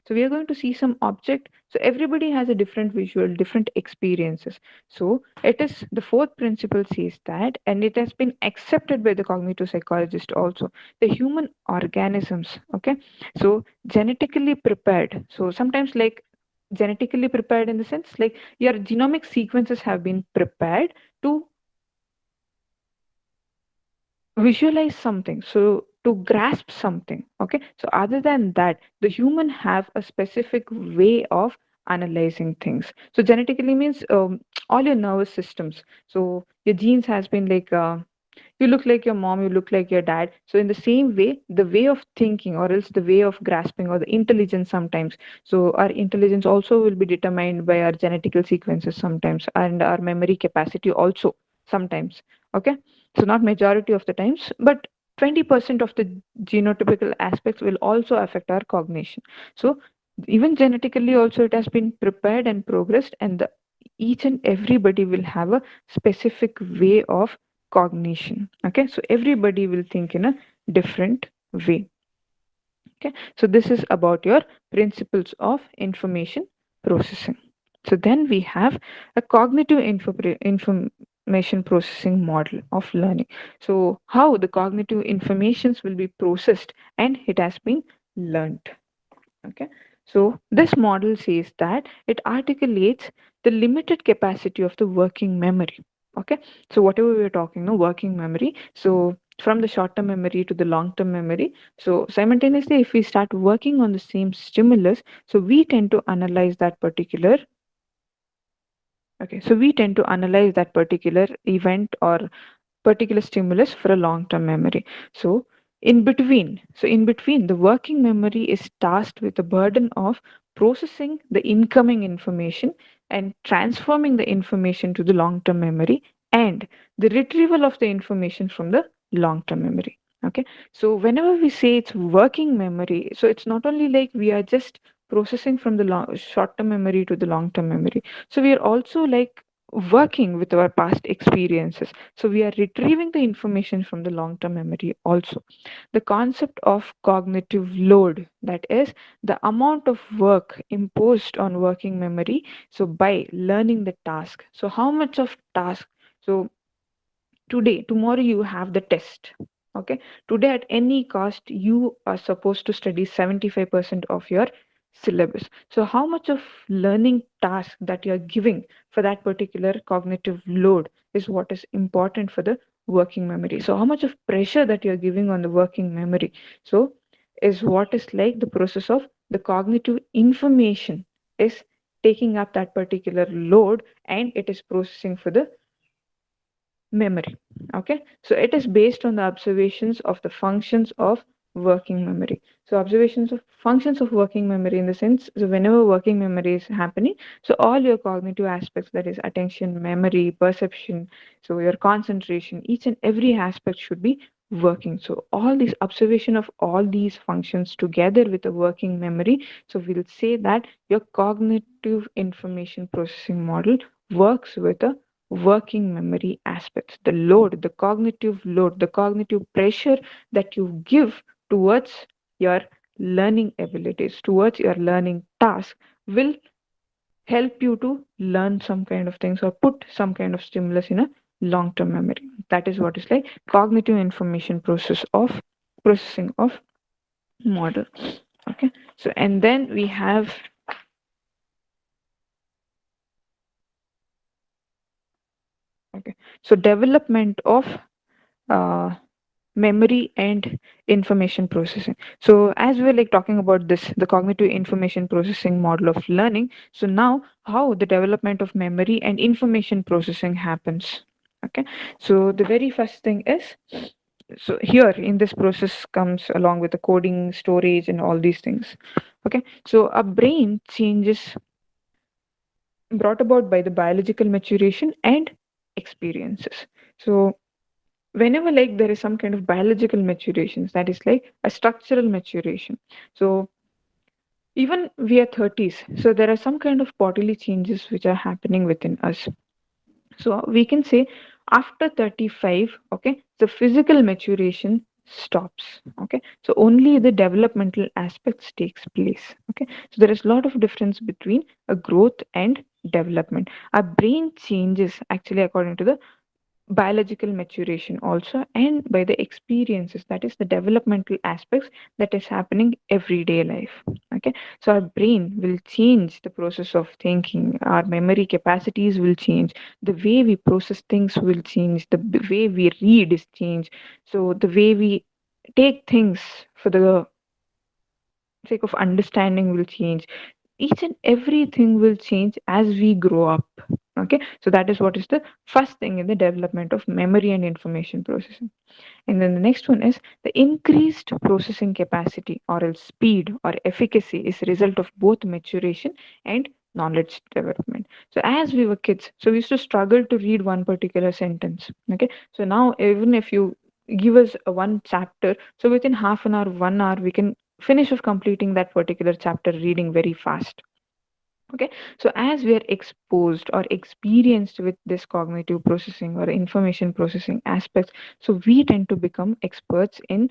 So we are going to see some object, so everybody has a different visual, different experiences. So it is the fourth principle says that, and it has been accepted by the cognitive psychologist also, the human organisms. Okay, so genetically prepared, so sometimes like genetically prepared in the sense like your genomic sequences have been prepared to visualize something, so to grasp something. Okay, so other than that, the human have a specific way of analyzing things. So genetically means all your nervous systems, so your genes has been like you look like your mom, you look like your dad, so in the same way the way of thinking or else the way of grasping or the intelligence sometimes, so our intelligence also will be determined by our genetical sequences sometimes, and our memory capacity also sometimes. Okay, so not majority of the times, but 20% of the genotypical aspects will also affect our cognition. So even genetically also it has been prepared and progressed, and each and everybody will have a specific way of cognition. Okay, so everybody will think in a different way. Okay, so this is about your principles of information processing. So then we have a cognitive information processing model of learning. So how the cognitive informations will be processed and it has been learned. Okay, so this model says that it articulates the limited capacity of the working memory. Okay, so whatever we are talking, no working memory. So from the short term memory to the long term memory. So simultaneously, if we start working on the same stimulus, so we tend to analyze that particular. Okay, so we tend to analyze that particular event or particular stimulus for a long term memory. So in between, the working memory is tasked with the burden of processing the incoming information and transforming the information to the long term memory and the retrieval of the information from the long term memory. Okay, so whenever we say it's working memory, so it's not only like we are just processing from the short term memory to the long term memory, so we are also like working with our past experiences, so we are retrieving the information from the long term memory also. The concept of cognitive load, that is the amount of work imposed on working memory, so by learning the task, so how much of task, so today, tomorrow you have the test. Okay, today at any cost you are supposed to study 75% of your syllabus. So how much of learning task that you're giving for that particular cognitive load is what is important for the working memory. So how much of pressure that you're giving on the working memory, so is what is like the process of the cognitive information is taking up that particular load and it is processing for the memory. Okay, so it is based on the observations of the functions of working memory. So observations of functions of working memory in the sense, so whenever working memory is happening, so all your cognitive aspects, that is attention, memory, perception, so your concentration, each and every aspect should be working. So all these observation of all these functions together with a working memory, so we'll say that your cognitive information processing model works with a working memory aspects. The load, the cognitive load, the cognitive pressure that you give towards your learning abilities, towards your learning task, will help you to learn some kind of things or put some kind of stimulus in a long term memory. That is what is like cognitive information processing of model. Okay, so and then we have, okay, so development of uh, memory and information processing. So as we're like talking about this, the cognitive information processing model of learning, so now how the development of memory and information processing happens. Okay, so the very first thing is, so here in this process comes along with the coding, storage, and all these things. Okay, so a brain changes brought about by the biological maturation and experiences. So whenever like there is some kind of biological maturations, that is like a structural maturation, so even we are 30s, so there are some kind of bodily changes which are happening within us. So we can say after 35, okay, the physical maturation stops. Okay, so only the developmental aspects takes place. Okay, so there is a lot of difference between a growth and development. Our brain changes actually according to the biological maturation also and by the experiences, that is the developmental aspects that is happening everyday life. Okay, so our brain will change, the process of thinking, our memory capacities will change, the way we process things will change, the way we read is change, so the way we take things for the sake of understanding will change. Each and everything will change as we grow up. Okay, so that is what is the first thing in the development of memory and information processing. And then the next one is the increased processing capacity or else speed or efficacy is a result of both maturation and knowledge development. So as we were kids, so we used to struggle to read one particular sentence. Okay, so now even if you give us a one chapter, so within half an hour, 1 hour, we can finish of completing that particular chapter reading very fast. Okay, so as we are exposed or experienced with this cognitive processing or information processing aspects, so we tend to become experts in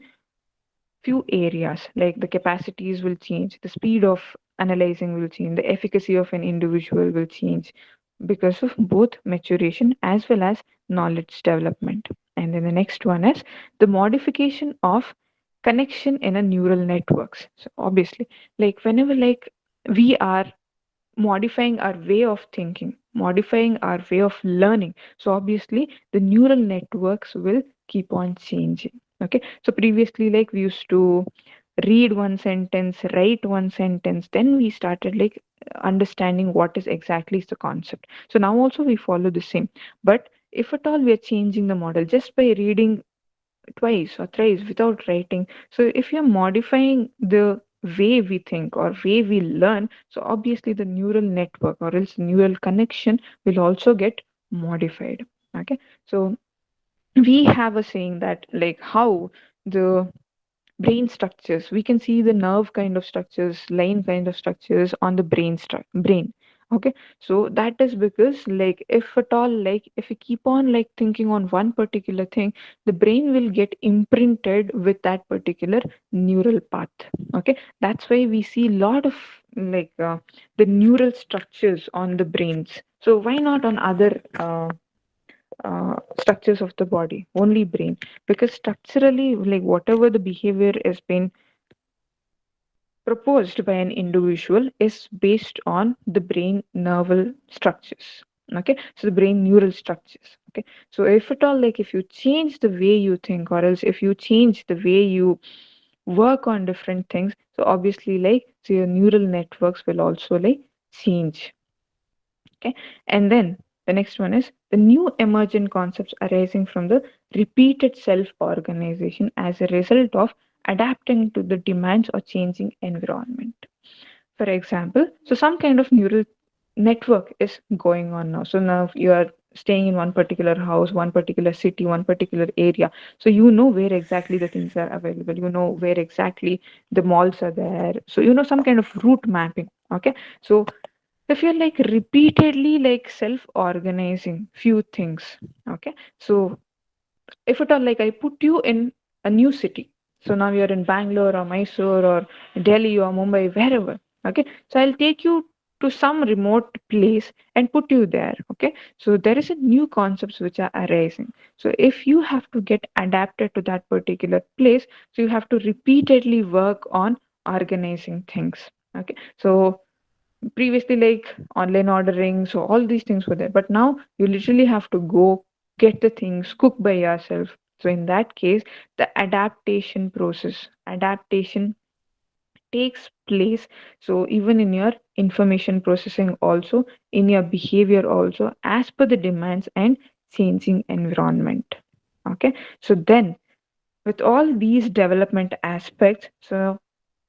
few areas, like the capacities will change, the speed of analyzing will change, the efficacy of an individual will change because of both maturation as well as knowledge development. And then the next one is the modification of connection in a neural networks. So obviously, like whenever like we are modifying our way of thinking, modifying our way of learning, so obviously the neural networks will keep on changing. Okay, so previously like we used to read one sentence, write one sentence, then we started like understanding what is exactly is the concept. So now also we follow the same, but if at all we are changing the model just by reading twice or thrice without writing. So if you're modifying the way we think or way we learn, so obviously the neural network or else neural connection will also get modified. Okay, so we have a saying that like how the brain structures, we can see the nerve kind of structures, line kind of structures on the brain. Okay, so that is because like if at all like if we keep on like thinking on one particular thing, the brain will get imprinted with that particular neural path. Okay, that's why we see a lot of like the neural structures on the brains. So why not on other structures of the body, only brain? Because structurally like whatever the behavior has been proposed by an individual is based on the brain neural structures. Okay, so the brain neural structures. Okay, so if at all, like if you change the way you think, or else if you change the way you work on different things, so obviously, like, so your neural networks will also like change. Okay, and then the next one is the new emergent concepts arising from the repeated self organization as a result of adapting to the demands or changing environment. For example, so some kind of neural network is going on now. So now you are staying in one particular house, one particular city, one particular area. So you know where exactly the things are available. You know where exactly the malls are there. So you know some kind of route mapping. Okay. So if you're like repeatedly like self organizing few things, okay. So if at all, like I put you in a new city, so now you're in Bangalore or Mysore or Delhi or Mumbai, wherever. Okay, so I'll take you to some remote place and put you there. Okay, so there is a new concepts which are arising. So if you have to get adapted to that particular place, so you have to repeatedly work on organizing things. Okay, so previously like online ordering, so all these things were there, but now you literally have to go get the things, cook by yourself. So in that case, the adaptation takes place. So even in your information processing also, in your behavior also, as per the demands and changing environment. Okay, so then with all these development aspects, so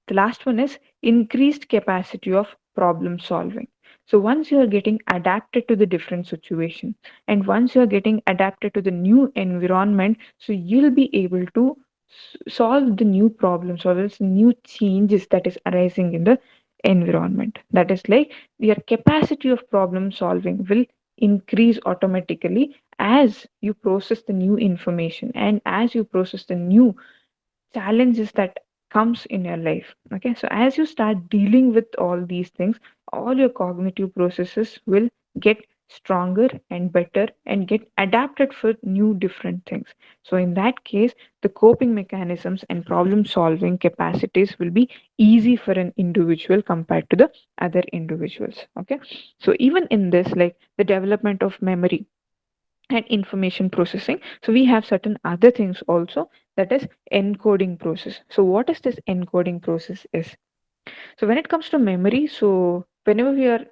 the last one is increased capacity of problem solving. So once you are getting adapted to the different situation, and once you are getting adapted to the new environment, so you'll be able to solve the new problems or else new changes that is arising in the environment. That is like your capacity of problem solving will increase automatically as you process the new information and as you process the new challenges that comes in your life. Okay, so as you start dealing with all these things, all your cognitive processes will get stronger and better and get adapted for new different things. So in that case, the coping mechanisms and problem solving capacities will be easy for an individual compared to the other individuals. Okay, so even in this, like the development of memory and information processing, so we have certain other things also, that is encoding process. So what is this encoding process is? So when it comes to memory, so whenever we are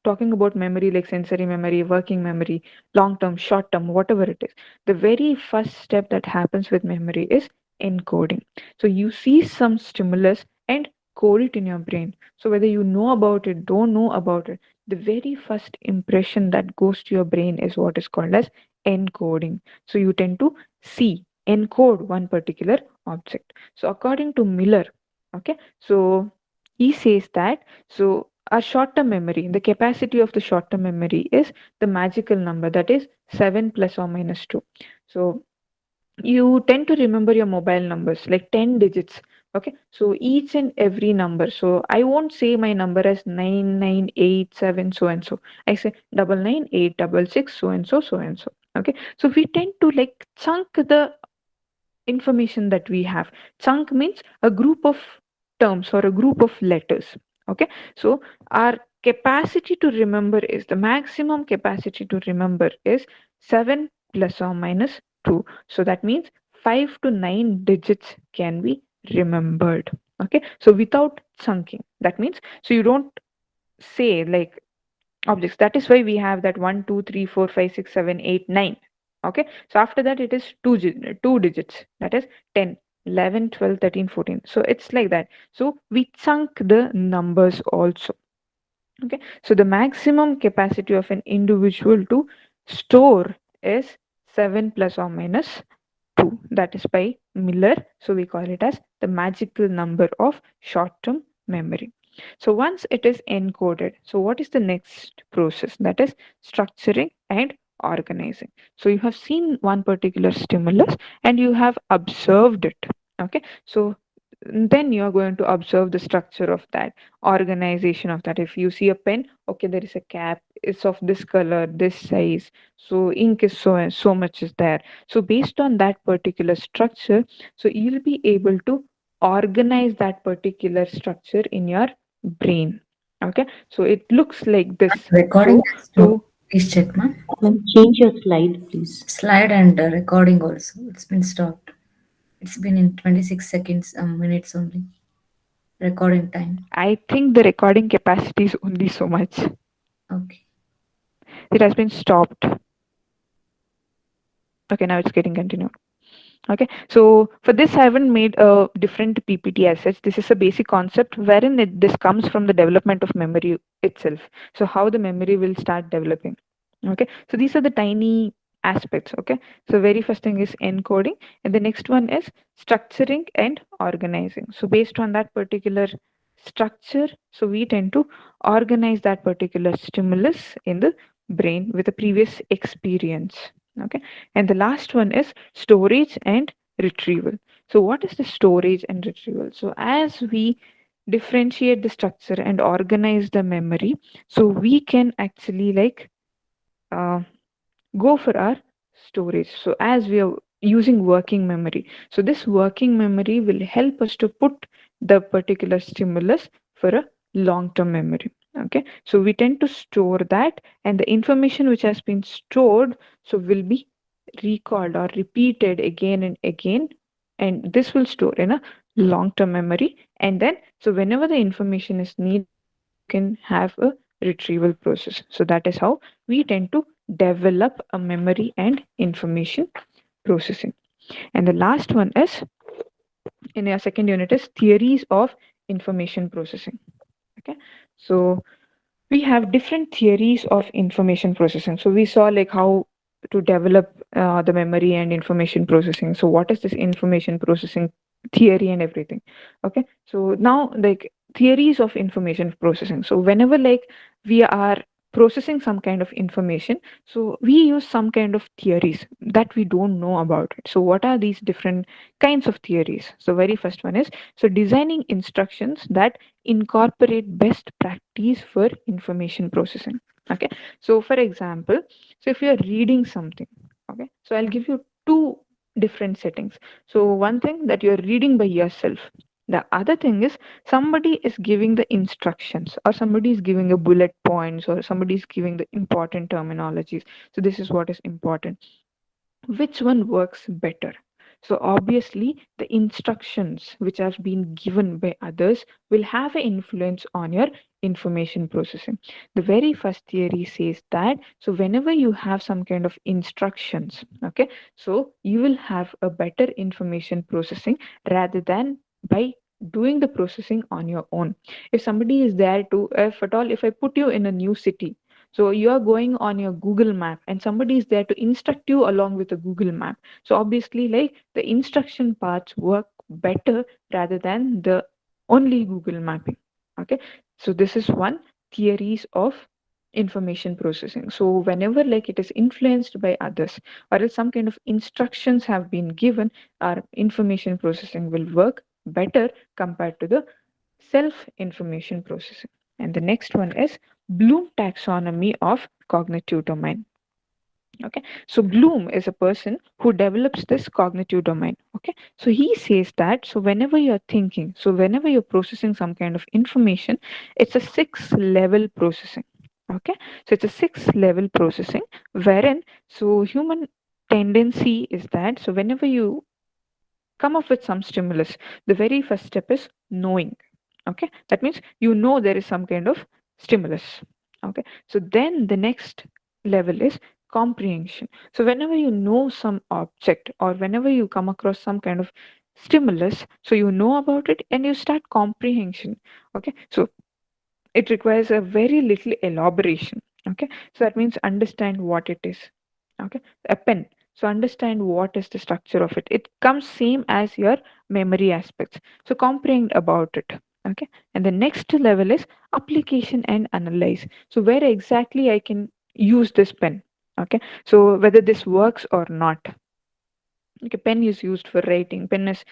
talking about memory, like sensory memory, working memory, long term, short term, whatever it is, the very first step that happens with memory is encoding. So you see some stimulus and code it in your brain. So whether you know about it, don't know about it, the very first impression that goes to your brain is what is called as encoding. So you tend to see, encode one particular object. So according to Miller, okay, so he says that, so our short term memory, the capacity of the short term memory is the magical number, that is 7 plus or minus 2. So you tend to remember your mobile numbers like 10 digits. Okay, so each and every number, so I won't say my number as 9987 so and so, I say 99866 so and so, so and so. Okay, so we tend to like chunk the information that we have. Chunk means a group of terms or a group of letters. Okay, so our capacity to remember is, the maximum capacity to remember is 7 plus or minus 2. So that means 5 to 9 digits can be remembered. Okay, so without chunking, that means, so you don't say like objects. That is why we have that 1 2 3 4 5 6 7 8 9. Okay, so after that it is two digits, that is 10 11 12 13 14. So it's like that. So we chunk the numbers also. Okay, so the maximum capacity of an individual to store is 7 plus or minus 2. That is by Miller. So we call it as the magical number of short term memory. So once it is encoded, so what is the next process? That is structuring and organizing. So you have seen one particular stimulus and you have observed it. Okay, so then you are going to observe the structure of that, organization of that. If you see a pen, okay, there is a cap, it's of this color, this size, so ink is so so much is there. So based on that particular structure, so you'll be able to organize that particular structure in your brain. Okay, so it looks like this. Recording So has stopped. to Please check, ma'am. Ma'am, change your slide, please. Slide and recording also. It's been stopped. It's been in 26 seconds, minutes only. Recording time. I think the recording capacity is only so much. Okay. It has been stopped. Okay, now it's getting continued. Okay, so for this, I haven't made a different PPT as such. This is a basic concept wherein this comes from the development of memory itself. So how the memory will start developing. Okay, so these are the tiny aspects. Okay, so very first thing is encoding, and the next one is structuring and organizing. So based on that particular structure, so we tend to organize that particular stimulus in the brain with a previous experience. Okay, and the last one is storage and retrieval. So what is the storage and retrieval? So as we differentiate the structure and organize the memory, so we can actually like uh, go for our storage. So as we are using working memory, so this working memory will help us to put the particular stimulus for a long term memory. Okay, so we tend to store that, and the information which has been stored so will be recalled or repeated again and again, and this will store in a long term memory. And then so whenever the information is needed, you can have a retrieval process. So that is how we tend to develop a memory and information processing. And the last one is in our second unit is theories of information processing. Okay, so we have different theories of information processing. So we saw like how to develop the memory and information processing. So what is this information processing theory and everything? Okay, so now like theories of information processing. So whenever like we are processing some kind of information, so we use some kind of theories that we don't know about it. So what are these different kinds of theories? So very first one is so designing instructions that incorporate best practice for information processing. Okay, so for example, so if you're reading something, okay, so I'll give you two different settings. So one thing that you're reading by yourself, the other thing is somebody is giving the instructions, or somebody is giving a bullet points, or somebody is giving the important terminologies. So this is what is important. Which one works better? So obviously the instructions which have been given by others will have an influence on your information processing. The very first theory says that so whenever you have some kind of instructions, okay, so you will have a better information processing rather than by doing the processing on your own. If somebody is there to, if at all, if I put you in a new city, so you are going on your Google map and somebody is there to instruct you along with a Google map. So obviously like the instruction parts work better rather than the only Google mapping. Okay, so this is one theories of information processing. So whenever like it is influenced by others, or else some kind of instructions have been given, our information processing will work better compared to the self information processing. And the next one is Bloom taxonomy of cognitive domain. Okay, so Bloom is a person who develops this cognitive domain. Okay, so he says that so whenever you're thinking, so whenever you're processing some kind of information, it's a 6 level processing. Okay, so it's a 6 level processing wherein so human tendency is that so whenever you come up with some stimulus, the very first step is knowing. Okay, that means you know there is some kind of stimulus. Okay, so then the next level is comprehension. So whenever you know some object, or whenever you come across some kind of stimulus, so you know about it and you start comprehension. Okay, so it requires a very little elaboration. Okay, so that means understand what it is. Okay, a pen, so understand what is the structure of it. It comes same as your memory aspects, so comprehend about it. Okay, and the next level is application and analyze. So where exactly I can use this pen. Okay, so whether this works or not. Okay, pen is used for writing. Pen is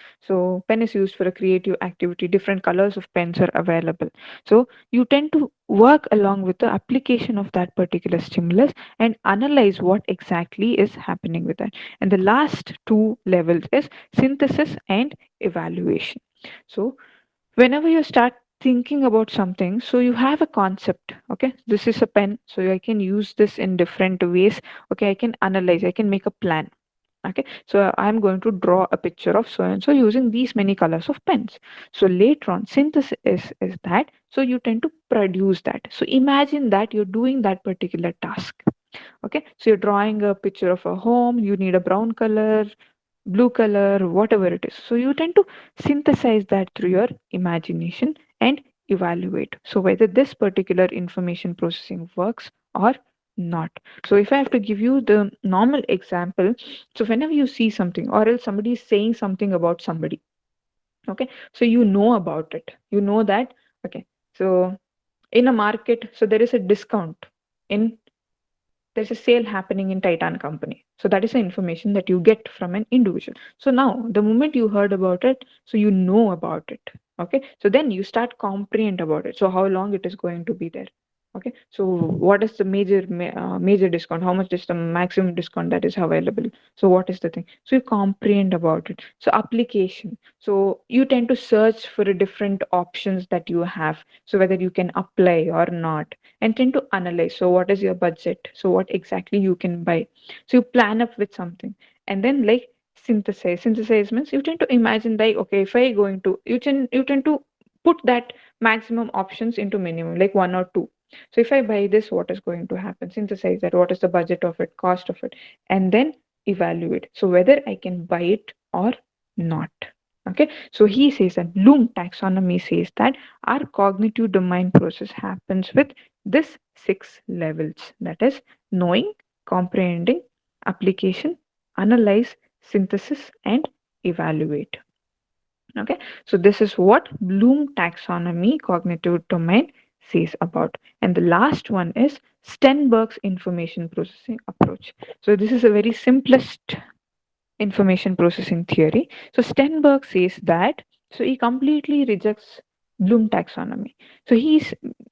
used for a creative activity. Different colors of pens are available. So you tend to work along with the application of that particular stimulus and analyze what exactly is happening with that. And the last two levels is synthesis and evaluation. So whenever you start thinking about something, so you have a concept. Okay, this is a pen, so I can use this in different ways. Okay, I can analyze, I can make a plan. Okay, so I'm going to draw a picture of so and so using these many colors of pens. So later on, synthesis is that, so you tend to produce that. So imagine that you're doing that particular task. Okay, so you're drawing a picture of a home, you need a brown color, blue color, whatever it is. So you tend to synthesize that through your imagination and evaluate. So whether this particular information processing works or not. So if I have to give you the normal example, so whenever you see something or else somebody is saying something about somebody, okay, so you know about it. You know that, okay, so in a market, so there is a discount in there's a sale happening in Titan company. So that is the information that you get from an individual. So now the moment you heard about it, so you know about it. Okay. So then you start comprehend about it. So how long it is going to be there. Okay. So what is the major discount? How much is the maximum discount that is available? So what is the thing? So you comprehend about it. So application. So you tend to search for a different options that you have. So whether you can apply or not, and tend to analyze. So what is your budget? So what exactly you can buy? So you plan up with something, and then like synthesize means you tend to imagine like, okay, if I going to, you tend to put that maximum options into minimum, like one or two. So if I buy this, what is going to happen? Synthesize that, what is the budget of it, cost of it, and then evaluate so whether I can buy it or not. Okay, so he says that Bloom taxonomy says that our cognitive domain process happens with this six levels, that is knowing, comprehending, application, analyze, synthesis, and evaluate. Okay, so this is what Bloom taxonomy cognitive domain says about. And the last one is Stenberg's information processing approach. So this is a very simplest information processing theory. So Stenberg says that, so he completely rejects Bloom taxonomy. So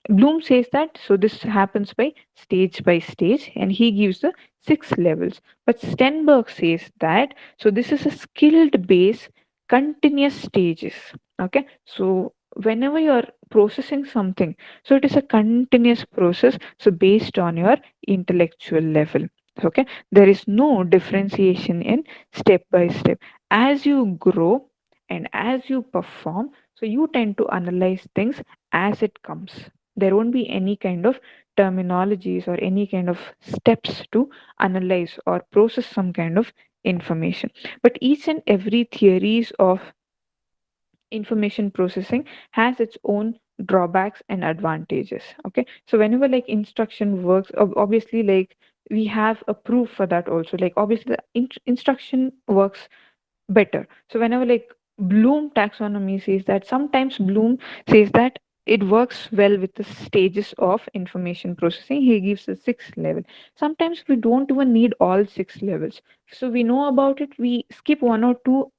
Bloom says that, so this happens by stage, and he gives the six levels. But Stenberg says that, so this is a skilled base, continuous stages. Okay, so whenever you're processing something, so it is a continuous process. So based on your intellectual level. Okay, there is no differentiation in step by step. As you grow and as you perform, so you tend to analyze things as it comes. There won't be any kind of terminologies or any kind of steps to analyze or process some kind of information. But each and every theories of information processing has its own drawbacks and advantages. Okay, so whenever like instruction works, obviously like we have a proof for that also. Like obviously the instruction works better. So whenever like Bloom taxonomy says that, sometimes Bloom says that it works well with the stages of information processing. He gives a six level. Sometimes we don't even need all six levels. So we know about it, we skip one or two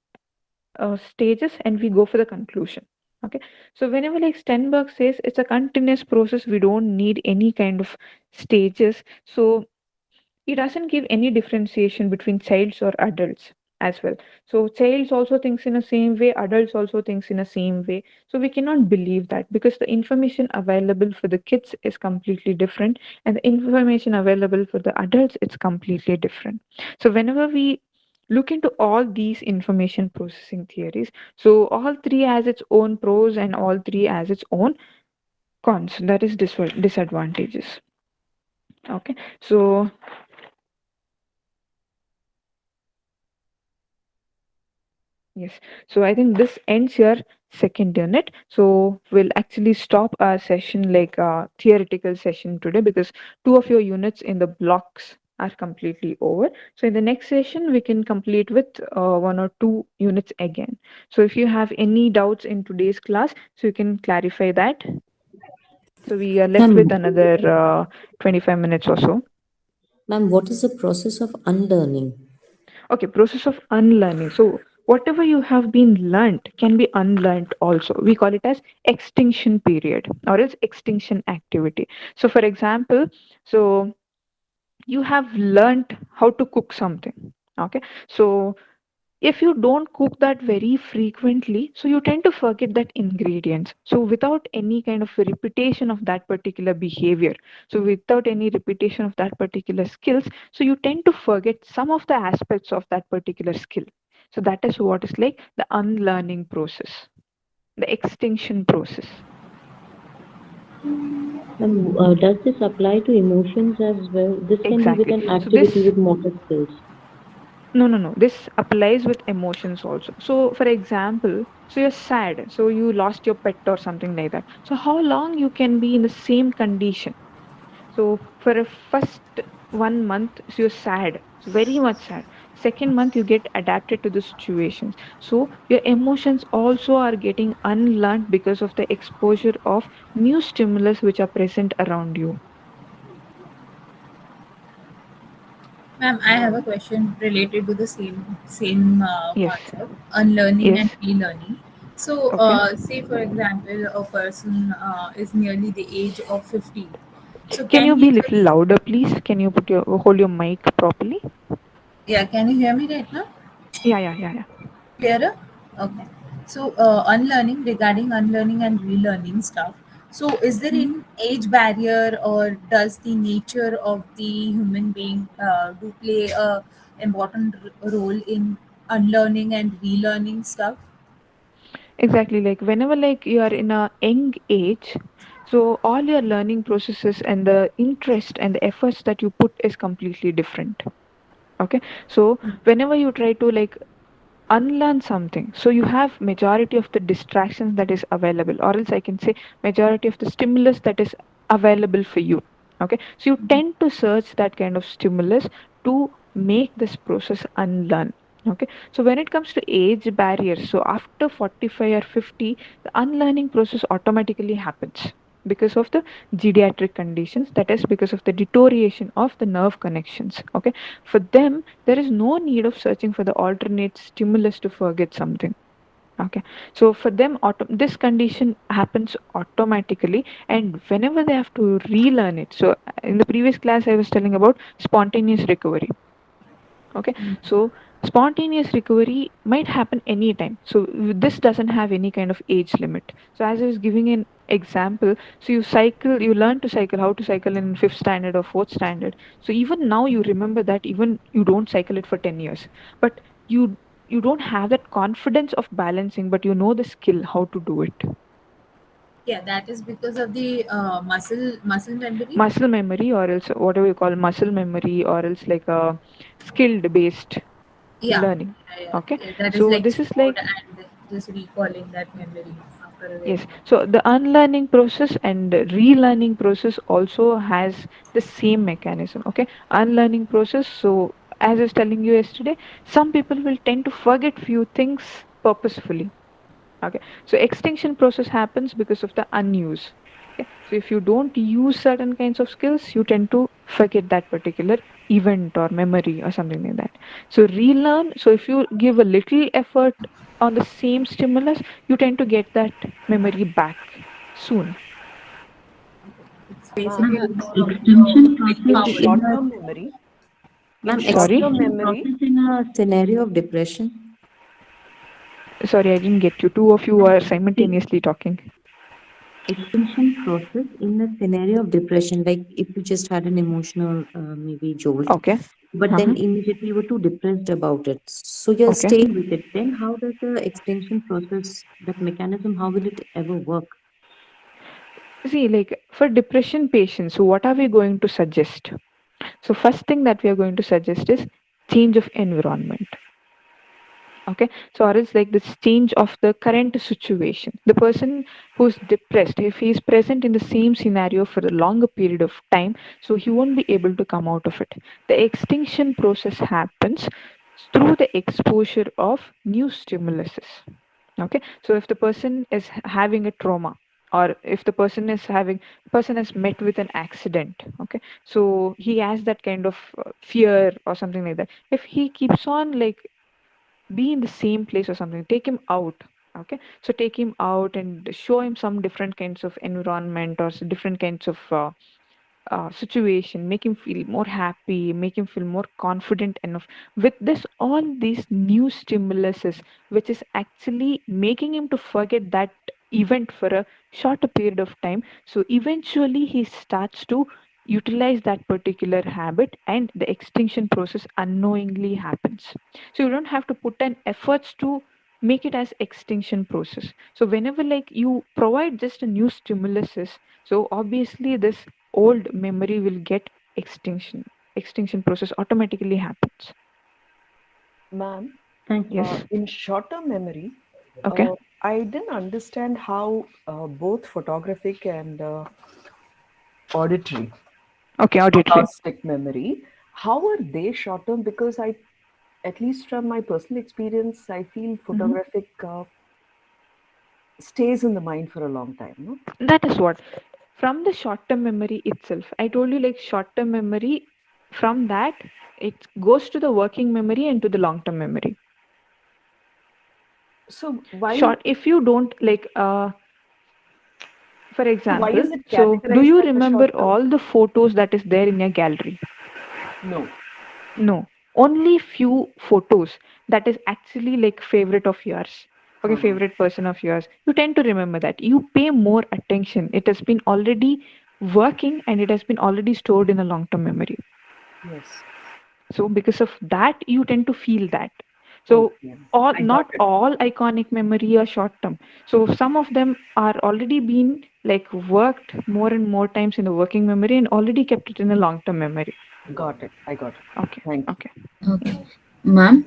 stages and we go for the conclusion. Okay, so whenever like Stenberg says it's a continuous process, we don't need any kind of stages. So it doesn't give any differentiation between childs or adults as well. So childs also thinks in the same way, adults also thinks in the same way. So we cannot believe that, because the information available for the kids is completely different, and the information available for the adults it's completely different. So whenever we look into all these information processing theories, so all three has its own pros and all three has its own cons, that is disadvantages. Okay, so yes, so I think this ends your second unit. So we'll actually stop our session, like theoretical session today, because two of your units in the blocks are completely over. So in the next session, we can complete with one or two units again. So if you have any doubts in today's class, so you can clarify that. So we are left Ma'am, with another 25 minutes or so. ma'am, what is the process of unlearning? Okay, process of unlearning. So whatever you have been learned can be unlearned also. We call it as extinction period or else extinction activity. So for example, so you have learned how to cook something. Okay, so if you don't cook that very frequently, so you tend to forget that ingredients. So without any kind of repetition of that particular behavior, so without any repetition of that particular skills, so you tend to forget some of the aspects of that particular skill. So that is what is like the unlearning process, the extinction process. And does this apply to emotions as well? This can be with Exactly. an So activity this, with motor skills. no. This applies with emotions also. So, for example, so you're sad, so you lost your pet or something like that. So, how long you can be in the same condition? So, for a first 1 month, so you're sad, so very much sad. Second month, you get adapted to the situations. So, your emotions also are getting unlearned because of the exposure of new stimulus which are present around you. Ma'am, I have a question related to the same Yes. concept, unlearning and Yes. relearning. So, Okay. say for example, a person is nearly the age of 50. So, Can can you he be little just louder, please? Can you put your hold your mic properly? yeah? Can you hear me right now? Yeah. Clearer? Okay. So, unlearning regarding unlearning and relearning stuff. So, is there Mhm. any age barrier, or does the nature of the human being do play a important role in unlearning and relearning stuff? Exactly. Like whenever like you are in a young age, so all your learning processes and the interest and the efforts that you put is completely different. Okay. So whenever you try to like unlearn something, so you have majority of the distractions that is available, or else I can say majority of the stimulus that is available for you. Okay, so you tend to search that kind of stimulus to make this process unlearn. Okay, so when it comes to age barriers, so after 45 or 50, the unlearning process automatically happens because of the geriatric conditions, that is because of the deterioration of the nerve connections. Okay, for them there is no need of searching for the alternate stimulus to forget something. Okay, so for them this condition happens automatically, and whenever they have to relearn it, so in the previous class I was telling about spontaneous recovery. Okay, so spontaneous recovery might happen anytime, so this doesn't have any kind of age limit. So as I was giving an example, so you learn to cycle, how to cycle in fifth standard or fourth standard, so even now you remember that, even you don't cycle it for 10 years, but you don't have that confidence of balancing, but you know the skill how to do it. Yeah, that is because of the muscle memory. Muscle memory, or else whatever you call muscle memory, or else like a skilled based Yeah, learning. Okay, yeah. That is so like this is stored like, and just recalling that memory after a very yes, so the unlearning process and relearning process also has the same mechanism. Okay, unlearning process, so as I was telling you yesterday, some people will tend to forget few things purposefully. Okay, so extinction process happens because of the unuse. Okay, so if you don't use certain kinds of skills, you tend to forget that particular event or memory or something like that. So relearn, so if you give a little effort on the same stimulus, you tend to get that memory back soon. it's Ma'am, basically Ma'am, more of extension process willpower. in a short-term memory. In ma'am, Sorry, short-term extension memory, process in a scenario of depression. sorry, I didn't get you. Two of you are See, simultaneously talking. extension process in a scenario of depression, like if you just had an emotional maybe jolt, Okay. but then Uh-huh. immediately you were too depressed about it. So you're Okay. staying with it. Then how does the extension process, that mechanism, how will it ever work? See, like for depression patients, so what are we going to suggest? So first thing that we are going to suggest is change of environment. Okay, so or else like this change of the current situation. The person who's depressed, if he is present in the same scenario for a longer period of time, so he won't be able to come out of it. The extinction process happens through the exposure of new stimuluses. Okay, so if the person is having a trauma, or if the person has met with an accident, okay, so he has that kind of fear or something like that. If he keeps on like be in the same place or something, take him out. Okay, so take him out and show him some different kinds of environment or different kinds of situation, make him feel more happy, make him feel more confident enough with this all these new stimuluses, which is actually making him to forget that event for a shorter period of time. So eventually he starts to utilize that particular habit and the extinction process unknowingly happens. So you don't have to put an efforts to make it as extinction process. So whenever like you provide just a new stimuluses, so obviously this old memory will get extinction process automatically happens. Ma'am, Thank you. Yes. in short-term memory, Okay. I didn't understand how both photographic and auditory, Okay, auditory. acoustic memory, how are they short-term? Because I, at least from my personal experience, I feel Mhm. photographic stays in the mind for a long time. No? That is what, from the short term memory itself, I told you like short term memory, from that it goes to the working memory and to the long term memory. So why Short, if you don't like for so why example, is it so do categorized you as a remember short term? all the photos that is there in your gallery? No. No, only few photos that is actually like favorite of yours. Okay, Uh-huh. favorite person of yours. You tend to remember that. You pay more attention. It has been already working and it has been already stored in a long term memory. Yes. So because of that, you tend to feel that. So Okay. all I got not it. all iconic memory are short term. So some of them are already been like worked more and more times in the working memory and already kept it in a long term memory. Got it. I got it. Okay. Thank you. Okay. Yeah. Okay. Ma'am,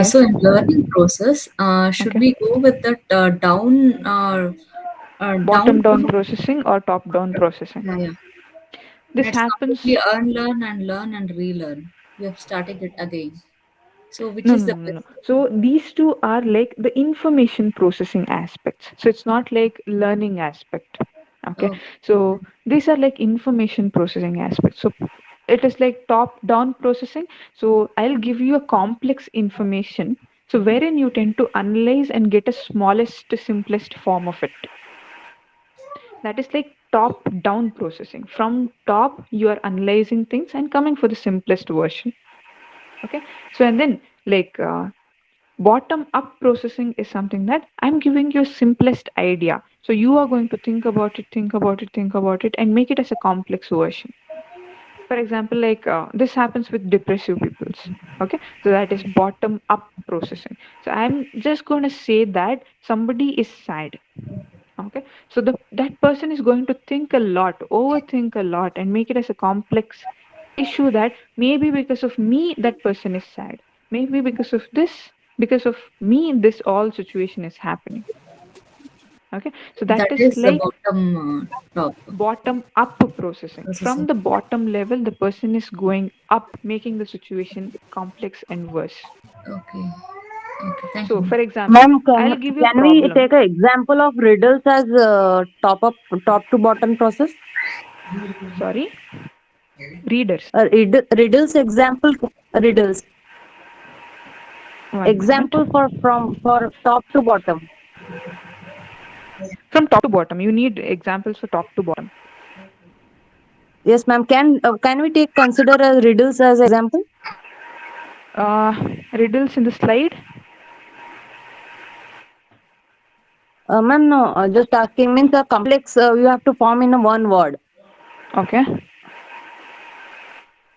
so Yes. in learning process, should Okay. we go with that down Bottom down to, processing or top down processing. yeah, yeah. This It's completely happens. learn and relearn. We have started it again. So which No, is no, the no, no. best? So these two are like the information processing aspects. So it's not like learning aspect. Okay. Okay. So these are like information processing aspects. So it is like top down processing. So I'll give you a complex information. So wherein you tend to analyze and get a smallest, simplest form of it. That is like top down processing. From top, you are analyzing things and coming for the simplest version. Okay. So and then like bottom up processing is something that I'm giving you simplest idea. So you are going to think about it, think about it, think about it, and make it as a complex version. For example, like this happens with depressive peoples. Okay. So that is bottom up processing. So I'm just going to say that somebody is sad. Okay, so that person is going to think a lot, overthink a lot, and make it as a complex issue that maybe because of me that person is sad. Maybe because of me, this all situation is happening. Okay, so that That is is the like bottom top bottom up processing. From processing. the bottom level, the person is going up, making the situation complex and worse. Okay. Okay. Thank So, you. for example, Ma'am, I'll give you a can we problem. take an example of riddles as top to bottom process? Sorry, readers. Riddles example, riddles One minute. example for top to bottom. From top to bottom, you need examples for top to bottom. Yes, ma'am. Can we take consider riddles as example? uh Riddles in the slide. Ma'am, no. Just asking means a complex. You have to form in a one word. Okay.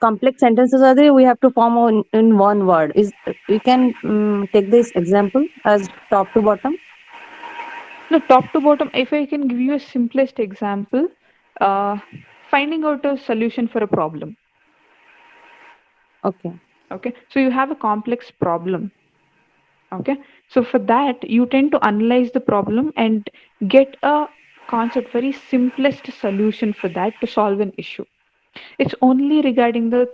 Complex sentences are there. We have to form in one word. Is we can take this example as top to bottom. No, top to bottom, if I can give you a simplest example, uh finding out a solution for a problem. Okay. Okay, so you have a complex problem. Okay, so for that you tend to analyze the problem and get a concept, very simplest solution for that to solve an issue. It's only regarding the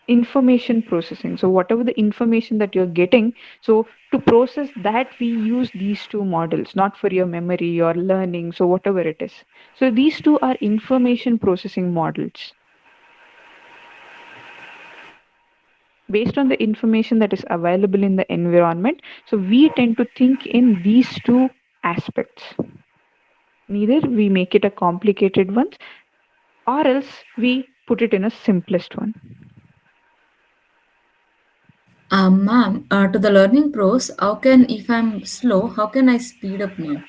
information processing. So whatever the information that you're getting, so to process that we use these two models, not for your memory or learning, so whatever it is. So these two are information processing models. Based on the information that is available in the environment, so we tend to think in these two aspects. Neither we make it a complicated one, or else we put it in a simplest one. Ma'am, to the learning pros, how can, if I'm slow, how can I speed up, ma'am?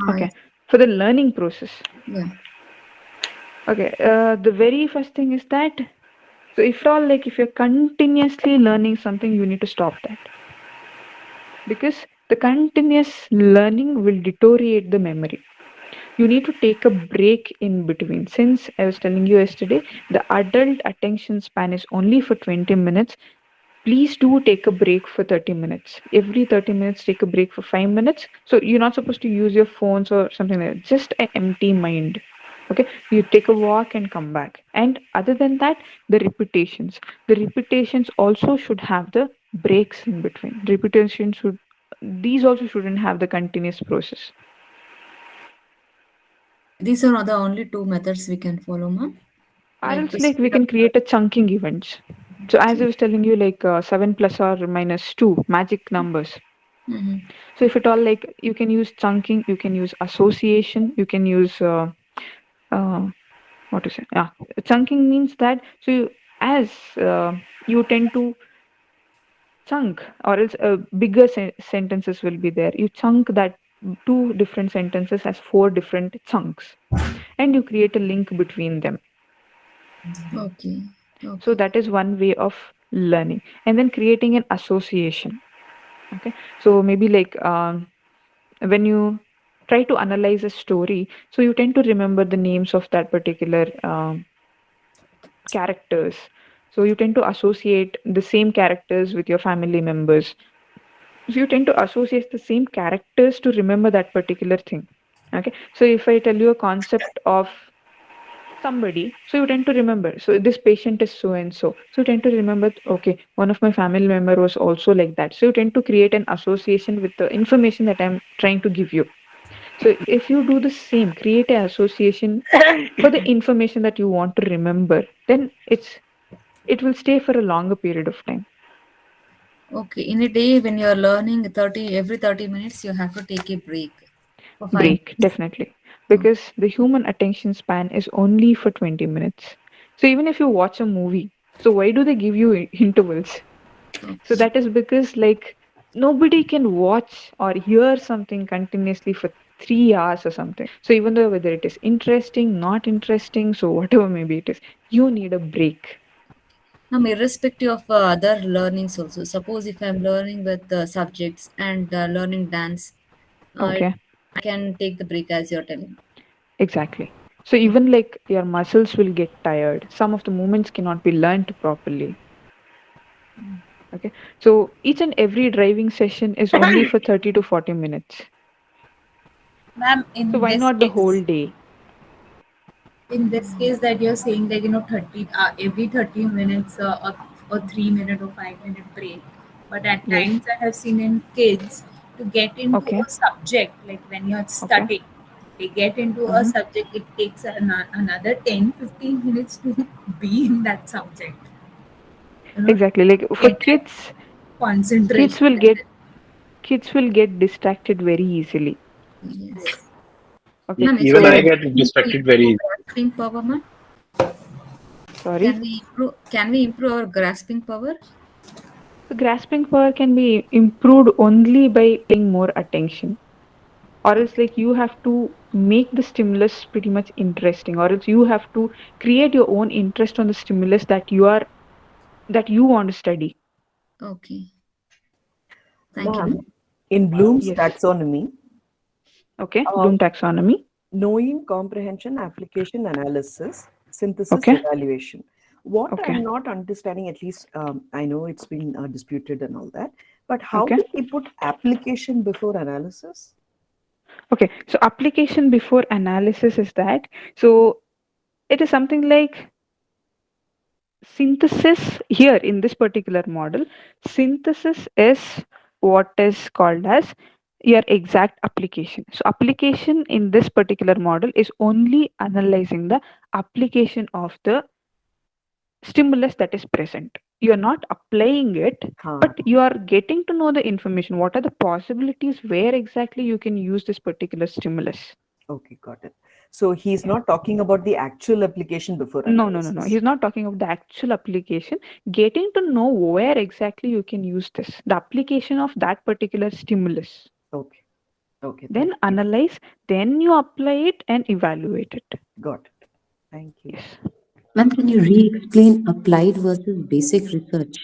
Okay, for the learning process. Yeah. Okay, the very first thing is that, so if at all, like if you're continuously learning something, you need to stop that, because the continuous learning will deteriorate the memory. You need to take a break in between. Since I was telling you yesterday, the adult attention span is only for 20 minutes. Please do take a break for 30 minutes. Every 30 minutes, take a break for 5 minutes. So you're not supposed to use your phones or something like that. Just an empty mind. Okay, you take a walk and come back. And other than that, the repetitions also should have the breaks in between. Repetitions should, these also shouldn't have the continuous process. These are the only two methods we can follow, ma'am. Or Like else, to like we speed can up. create a chunking events. So as I was telling you, like 7 plus or minus 2 magic numbers. Mm-hmm. So if at all, like you can use chunking, you can use association, you can use uh, what to say? Yeah, chunking means that, so you, as you tend to chunk, or else bigger sentences will be there. You chunk that two different sentences as four different chunks, and you create a link between them. Okay. So Okay. that is one way of learning, and then creating an association. Okay, so maybe like when you try to analyze a story, so you tend to remember the names of that particular characters. So you tend to associate the same characters with your family members. So you tend to associate the same characters to remember that particular thing. Okay, so if I tell you a concept of somebody, so you tend to remember, so this patient is so and so, so you tend to remember, okay, one of my family member was also like that, so you tend to create an association with the information that I'm trying to give you. So if you do the same, create an association for the information that you want to remember, then it will stay for a longer period of time. Okay. In a day, when you're learning 30, every 30 minutes, you have to take a break for 5 Break, minutes. definitely, because the human attention span is only for 20 minutes. So even if you watch a movie, so why do they give you intervals? So Okay. that is because, like, nobody can watch or hear something continuously for 3 hours or something. So even though whether it is interesting, not interesting, so whatever maybe it is, you need a break. Now, irrespective of other learnings also, suppose if I'm learning with subjects and learning dance, uh, Okay, I can take the break as you're telling. exactly. So even like your muscles will get tired. Some of the movements cannot be learned properly. Okay. So each and every driving session is only for 30 to 40 minutes. Ma'am, So why not the whole day? in this case that you're saying, like, 30 every 30 minutes, or 3 minute or 5 minute break, but at Yes. times I have seen in kids to get into Okay. a subject, like when you're Okay. studying, they get into a Mm-hmm. subject, it takes another 10-15 minutes to be in that subject, Exactly. Like for get that kids, kids concentration will get level. kids will get distracted very easily. Yes. Okay. Ma'am, is Even there I So get any way to distracted very improve easily. grasping power, ma'am? sorry. Can we improve our grasping power? So grasping power can be improved only by paying more attention. Or else like you have to make the stimulus pretty much interesting. Or else you have to create your own interest on the stimulus that you want to study. Okay. Thank you, Ma'am, ma'am. in Bloom's Yes. taxonomy, Okay. uh, Bloom taxonomy. knowing, comprehension, application, analysis, synthesis, Okay. evaluation. What Okay. I'm not understanding, at least I know it's been disputed and all that, but how Okay. do we put application before analysis? Okay. So application before analysis is that. So it is something like synthesis here in this particular model. Synthesis is what is called as your exact application. So application in this particular model is only analyzing the application of the stimulus that is present. You are not applying it, Huh. but you are getting to know the information. What are the possibilities where exactly you can use this particular stimulus? Okay, got it. So he's not talking about the actual application before No. analysis. He's not talking about the actual application. Getting to know where exactly you can use this, the application of that particular stimulus. Okay. Okay. Then Thank you. analyze, then you apply it and evaluate it. Got it. Thank you. Yes. Ma'am, can you re-explain applied versus basic research?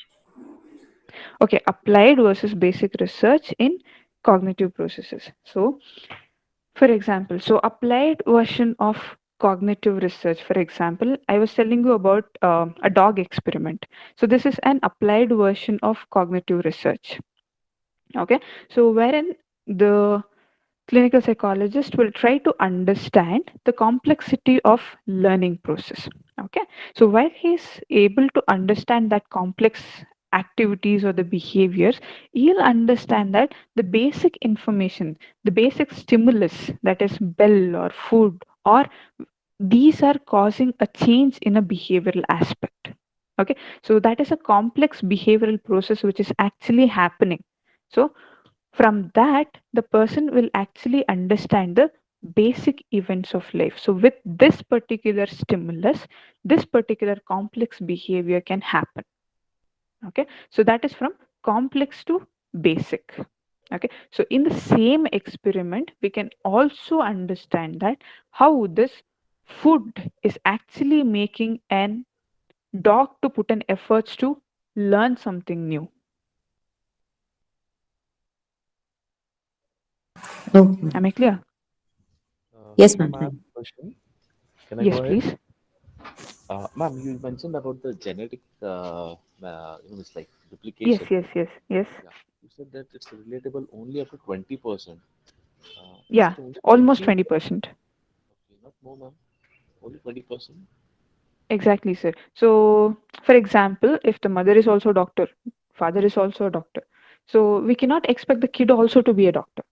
Okay, applied versus basic research in cognitive processes. So, for example, so applied version of cognitive research, for example, I was telling you about a dog experiment. So, this is an applied version of cognitive research. Okay, so wherein the clinical psychologist will try to understand the complexity of learning process. Okay, so while he's able to understand that complex activities or the behaviors, he'll understand that the basic information, the basic stimulus, that is bell or food, or these are causing a change in a behavioral aspect. Okay, so that is a complex behavioral process which is actually happening. So from that, the person will actually understand the basic events of life. So with this particular stimulus, this particular complex behavior can happen. Okay, so that is from complex to basic. Okay, so in the same experiment we can also understand that how this food is actually making an dog to put an efforts to learn something new. Okay. Am I clear? Yes, Ma'am, ma'am. I have Thank a question. Can I Yes, go ahead? please. Ma'am, you mentioned about the genetic, it's like Yes, duplication. yes. Yeah, you said that it's relatable only up to 20%. Is Yeah, it only almost 20? 20%. Okay, not more, ma'am. Only 20%. Exactly, sir. So, for example, if the mother is also a doctor, father is also a doctor, so we cannot expect the kid also to be a doctor.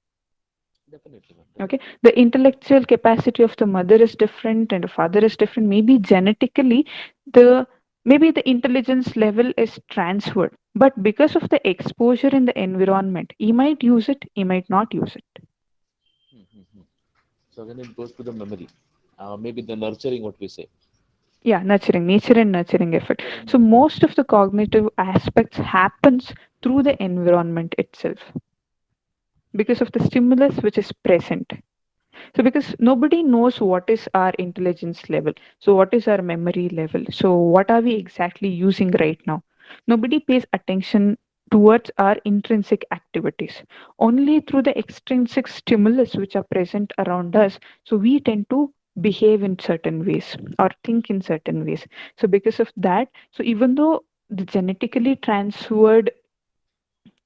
Definitely, ma'am. Okay, Definitely. the intellectual capacity of the mother is different and the father is different. Maybe genetically, the maybe the intelligence level is transferred, but because of the exposure in the environment, he might use it, he might not use it. Hmm. So then it goes to the memory. Maybe the nurturing, what we say. Yeah, nurturing, nature and nurturing effect. Nature and So nurturing. most of the cognitive aspects happens through the environment itself because of the stimulus which is present. So because nobody knows what is our intelligence level, so what is our memory level, so what are we exactly using right now, nobody pays attention towards our intrinsic activities, only through the extrinsic stimulus which are present around us. So we tend to behave in certain ways or think in certain ways. So because of that, so even though the genetically transferred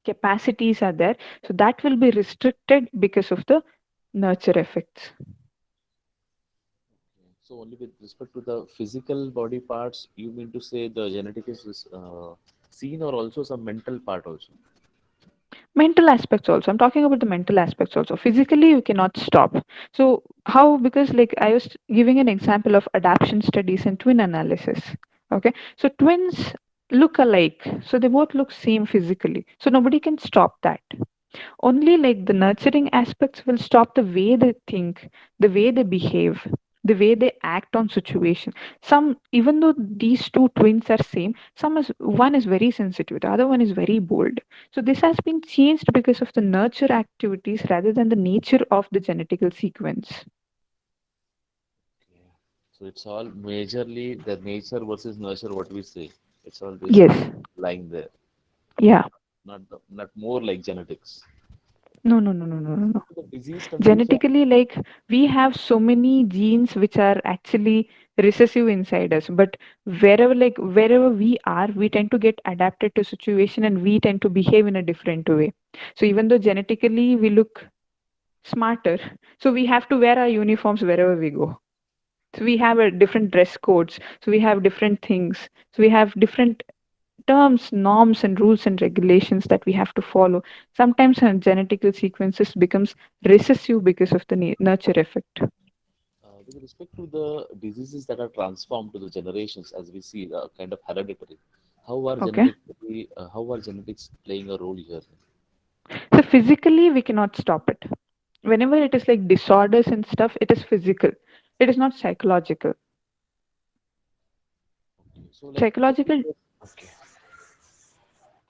capacities are there, so that will be restricted because of the nurture effects. So only with respect to the physical body parts, you mean to say the genetic is seen, or also some mental part also? Mental aspects also, I'm talking about the mental aspects also. Physically you cannot stop. So how? Because like I was giving an example of adaptation studies and twin analysis. Okay, so twins look alike, so they both look same physically, so nobody can stop that. Only like the nurturing aspects will stop the way they think, the way they behave, the way they act on situation. Some, even though these two twins are same, some is one is very sensitive, the other one is very bold. So this has been changed because of the nurture activities rather than the nature of the genetical sequence. Okay. So it's all majorly the nature versus nurture, what we say. It's all basically Yes. lying there, Yeah. not more like genetics. No. The disease confusion. Genetically, like we have so many genes which are actually recessive inside us, but wherever we are, we tend to get adapted to situation and we tend to behave in a different way. So even though genetically we look smarter, so we have to wear our uniforms wherever we go. So we have a different dress codes, so we have different things, so we have different terms, norms, and rules and regulations that we have to follow. Sometimes our genetical sequences becomes recessive because of the nurture effect. With respect to the diseases that are transformed to the generations, as we see, kind of hereditary, Okay. how are genetics playing a role here? So physically, we cannot stop it. Whenever it is like disorders and stuff, it is physical. It is not psychological. Okay. So like Psychological,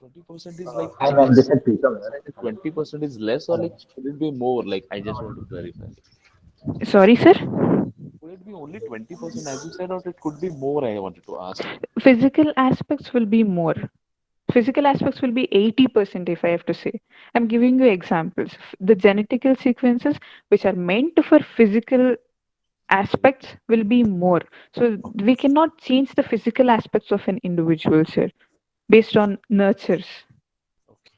20% is like Hi I ma'am, this just is Preetham here. said that 20% is less or like should it be more? Like I just want to clarify. sorry, sir. Could it be only 20% as you said, or it could be more? I wanted to ask. Physical aspects will be more. Physical aspects will be 80%, if I have to say. I'm giving you examples. The genetical sequences which are meant for physical aspects will be more. So we cannot change the physical aspects of an individual, sir, based on nurtures. Okay.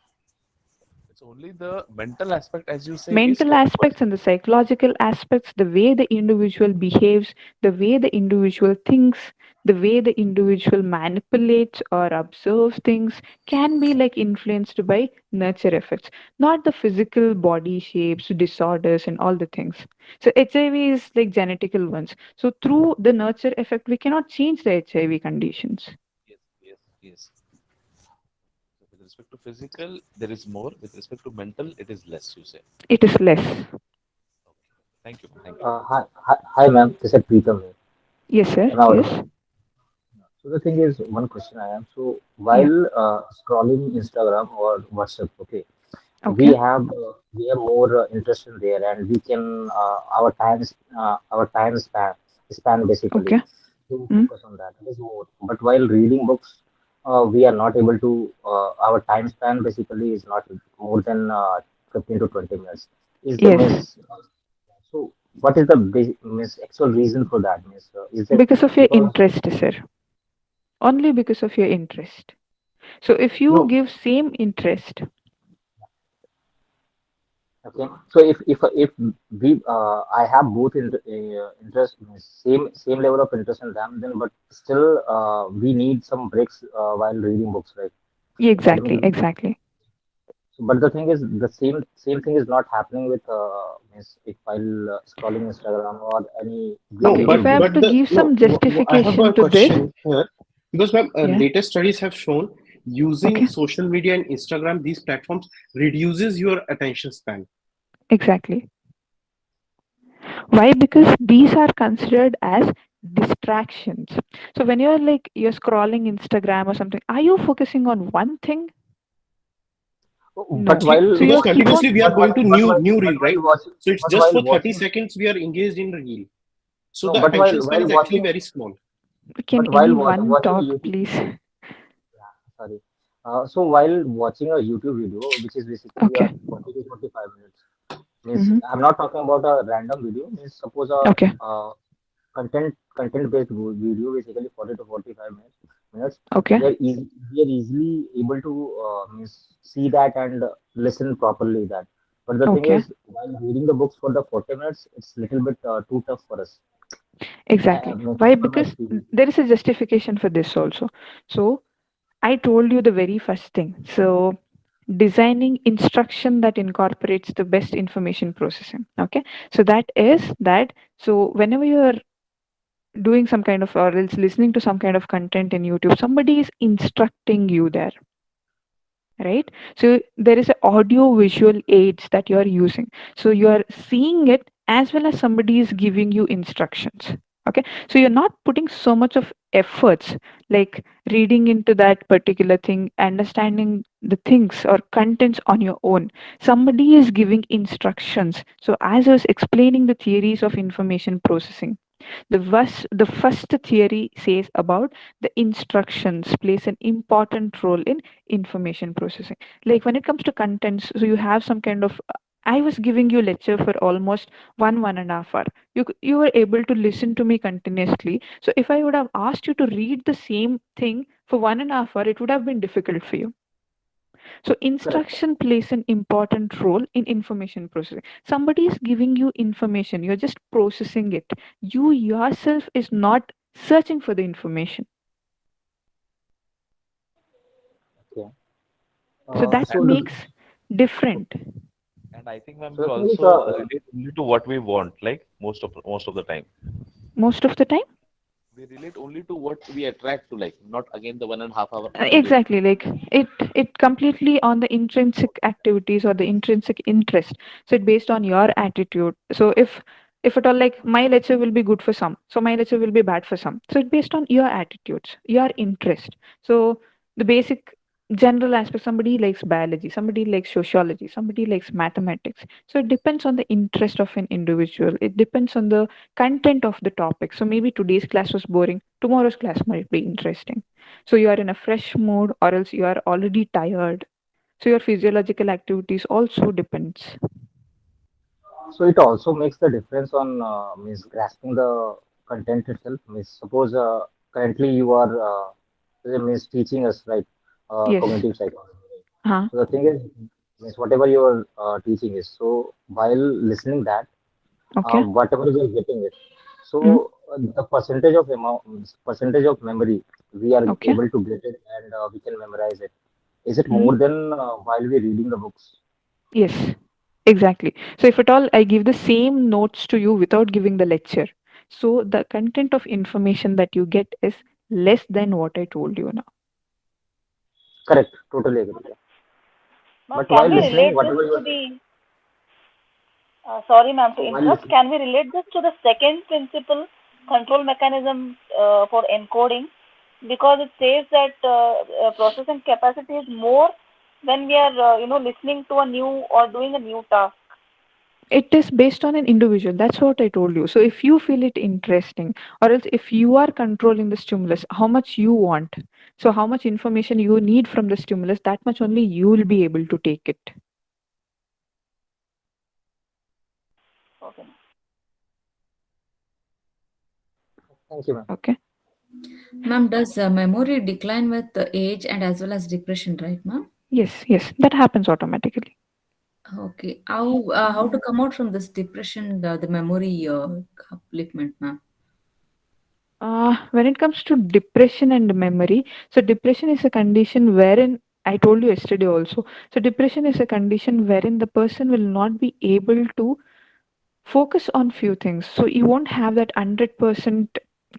It's only the mental aspect, as you say, is Mental aspects 20%. and the psychological aspects, the way the individual behaves, the way the individual thinks, the way the individual manipulates or observes things can be like influenced by nurture effects, not the physical body shapes, disorders, and all the things. So HIV is like genetical ones. So through the nurture effect, we cannot change the HIV conditions. Yes, yes, yes. So with respect to physical, there is more. With respect to mental, it is less, you say. It is less. Okay. Thank you. Thank you. Hi ma'am, this is Preetham here. Yes, sir. Am I audible? Yes. So the thing is, one question I am. So Yeah. while scrolling Instagram or WhatsApp, okay, Okay. we have more interest in there, and we can our time span basically Okay. to Mm. focus on that. It is more. But while reading books, we are not able to. Our time span basically is not more than 15 to 20 minutes. Is the Yes. miss? So what is the miss actual reason for that? Miss, is it Because of your because interest, sir. Only because of your interest. So if you no? give same interest, Okay. So if we I have both interest, same level of interest in them, then but still we need some breaks while reading books, right? Academic. exactly, exactly. So, but the thing is, the same thing is not happening with if while scrolling Instagram or any Okay, YouTube if I video. have to give some I have justification a to this, question here because ma'am, yeah, latest studies have shown using okay, social media and Instagram, these platforms reduces your attention span. exactly. Why? Because these are considered as distractions. So when you're like you're scrolling Instagram or something, are you focusing on one thing? But No. See, while So because you'll keep watching, on continuously we are going to new but reel, while right? watching, So it's but just while for 30 watching, seconds we are engaged in the reel. So no, the but attention span while is actually watching, very small. can anyone watching a talk, YouTube. please? Yeah, sorry. So while watching a YouTube video, which is basically a Okay. 40 to 45 minutes, means Mm-hmm. I'm not talking about a random video. Means suppose Okay. content based video, basically 40 to 45 minutes. Okay. We are easily able to means see that and listen properly that. But the thing Okay. is, while reading the books for the 40 minutes, it's little bit too tough for us. Exactly. Means Why? as per my Because experience. there is a justification for this also. So I told you the very first thing. So designing instruction that incorporates the best information processing. Okay. So that is that. So whenever you are doing some kind of or else listening to some kind of content in YouTube, somebody is instructing you there, right? So there is a audio visual aids that you are using, so you are seeing it as well as somebody is giving you instructions. Okay, so you're not putting so much of efforts like reading into that particular thing, understanding the things or contents on your own. Somebody is giving instructions. So as I was explaining the theories of information processing, the first theory says about the instructions plays an important role in information processing. Like when it comes to contents, so you have some kind of I was giving you lecture for almost 1.5 hour. You were able to listen to me continuously. So if I would have asked you to read the same thing for 1.5 hour, it would have been difficult for you. So Correct. instruction plays an important role in information processing. Somebody is giving you information, you're just processing it. You yourself is not searching for the information. Okay. So that So And makes different I think, ma'am, so we the thing is, also relate only to what we want, like most of the time. most of the time. We relate only to what we attract to, like not again the 1.5 hour duration. Exactly, like it completely on the intrinsic activities or the intrinsic interest. So it based on your attitude. So if If at all, like my lecture will be good for some, so my lecture will be bad for some. So it's based on your attitudes, your interest. So the basic general aspect, somebody likes biology, somebody likes sociology, somebody likes mathematics. So it depends on the interest of an individual, it depends on the content of the topic. So maybe today's class was boring, tomorrow's class might be interesting. So you are in a fresh mood or else you are already tired, so your physiological activities also depends. So it also makes the difference on means grasping the content itself. Means suppose currently you are means teaching us right Yes. cognitive psychology. Right? Huh. So the thing is means whatever your teaching is. So while listening that Okay. whatever you are getting it. Mm. So the percentage of amount percentage of memory we are Okay. able to get it and we can memorize it. Is it Mm. more than while we reading the books? Yes, exactly. So if at all I give the same notes to you without giving the lecture, so the content of information that you get is less than what I told you now. Correct. Totally agree. Yeah. Ma'am, But can while we listening, relate this whatever you to are the, sorry ma'am to so while interrupt, listening. can we relate this to the second principle, control mechanism for encoding? Because it says that processing capacity is more when we are, listening to a new or doing a new task. It is based on an individual. That's what I told you. So if you feel it interesting, or else if you are controlling the stimulus, how much you want, so how much information you need from the stimulus, that much only you will be able to take it. Okay. Thank you, ma'am. Okay. Ma'am, does memory decline with the age and as well as depression, right, ma'am? Yes, yes, that happens automatically. Okay. How to come out from this depression, the memory upliftment, ma'am? When it comes to depression and memory, so depression is a condition wherein I told you yesterday also. So depression is a condition wherein the person will not be able to focus on few things. So you won't have that 100%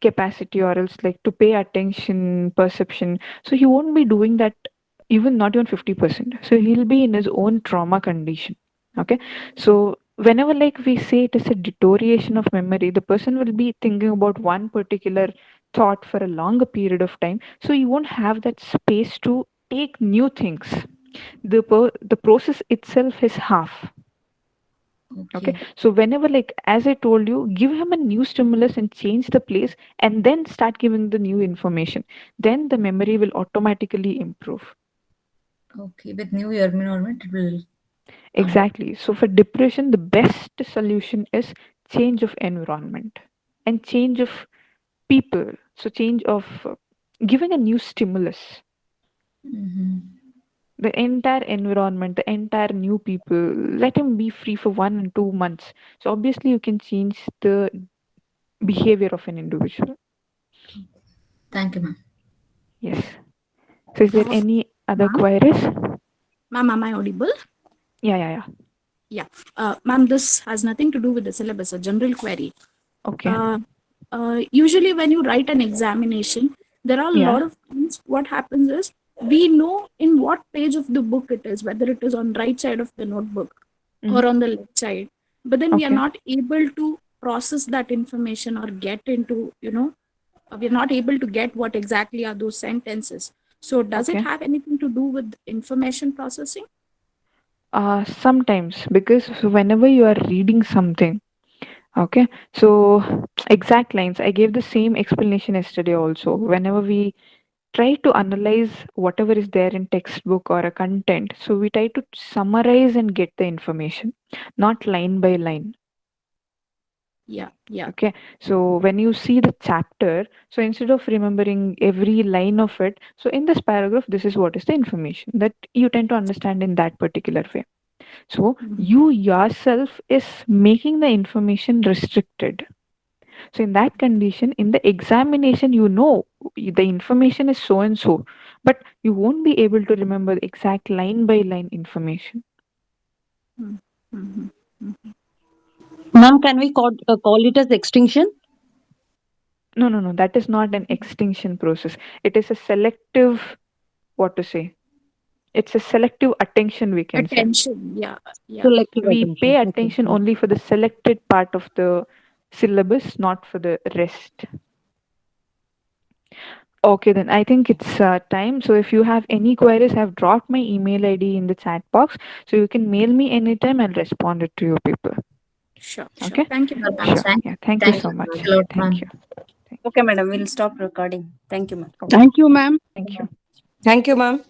capacity or else like to pay attention, perception. So he won't be doing that, even not even 50%. So he'll be in his own trauma condition. Okay. So whenever like we say it is a deterioration of memory, the person will be thinking about one particular thought for a longer period of time. So you won't have that space to take new things. The process itself is half. Okay, Okay. so whenever, like as I told you, give him a new stimulus and change the place, and then start giving the new information. Then the memory will automatically improve. Okay. With new environment, it will come out. Exactly. So for depression, the best solution is change of environment and change of people. So change of giving a new stimulus. Mm-hmm. The entire environment, the entire new people, let him be free for 1 and 2 months. So obviously, you can change the behavior of an individual. Thank you, ma'am. Yes. So is there any other Ma'am, queries? ma'am, am I audible? Yeah, yeah, yeah. Yeah. Ma'am, this has nothing to do with the syllabus, a general query. Okay. Uh, Usually, when you write an examination, there are a Yeah. lot of things. What happens is we know in what page of the book it is, whether it is on right side of the notebook Mm. or on the left side. But then we are Okay. not able to process that information or get into, we are not able to get what exactly are those sentences. So, does it Okay. have anything to do with information processing? Sometimes because whenever you are reading something, okay, so exact lines, I gave the same explanation yesterday also. Whenever we try to analyze whatever is there in textbook or a content, so we try to summarize and get the information, not line by line. Yeah, yeah. Okay, so when you see the chapter, so instead of remembering every line of it, so in this paragraph, this is what is the information that you tend to understand in that particular way. So Mhm. you yourself is making the information restricted. So in that condition, in the examination, the information is so and so, but you won't be able to remember the exact line by line information. Mhm. Mhm. Mhm. Ma'am, can we call it as extinction? No, no, no. That is not an extinction process. It is a selective, what to say? It's a selective attention, we can say. Attention. Yeah. Yeah. Selective We attention. pay Okay. attention only for the selected part of the syllabus, not for the rest. Okay, then I think it's time. So if you have any queries, I've dropped my email ID in the chat box. So you can mail me anytime. I'll respond it to you people. Sure. Okay? Thank you. Sure, ma'am. Sure. Yeah. Thank you so much. Thanks a lot, Thank ma'am. you. Okay, madam. We'll stop recording. Thank you, ma'am. Okay. Thank you, ma'am. Thank you. Thank you, ma'am.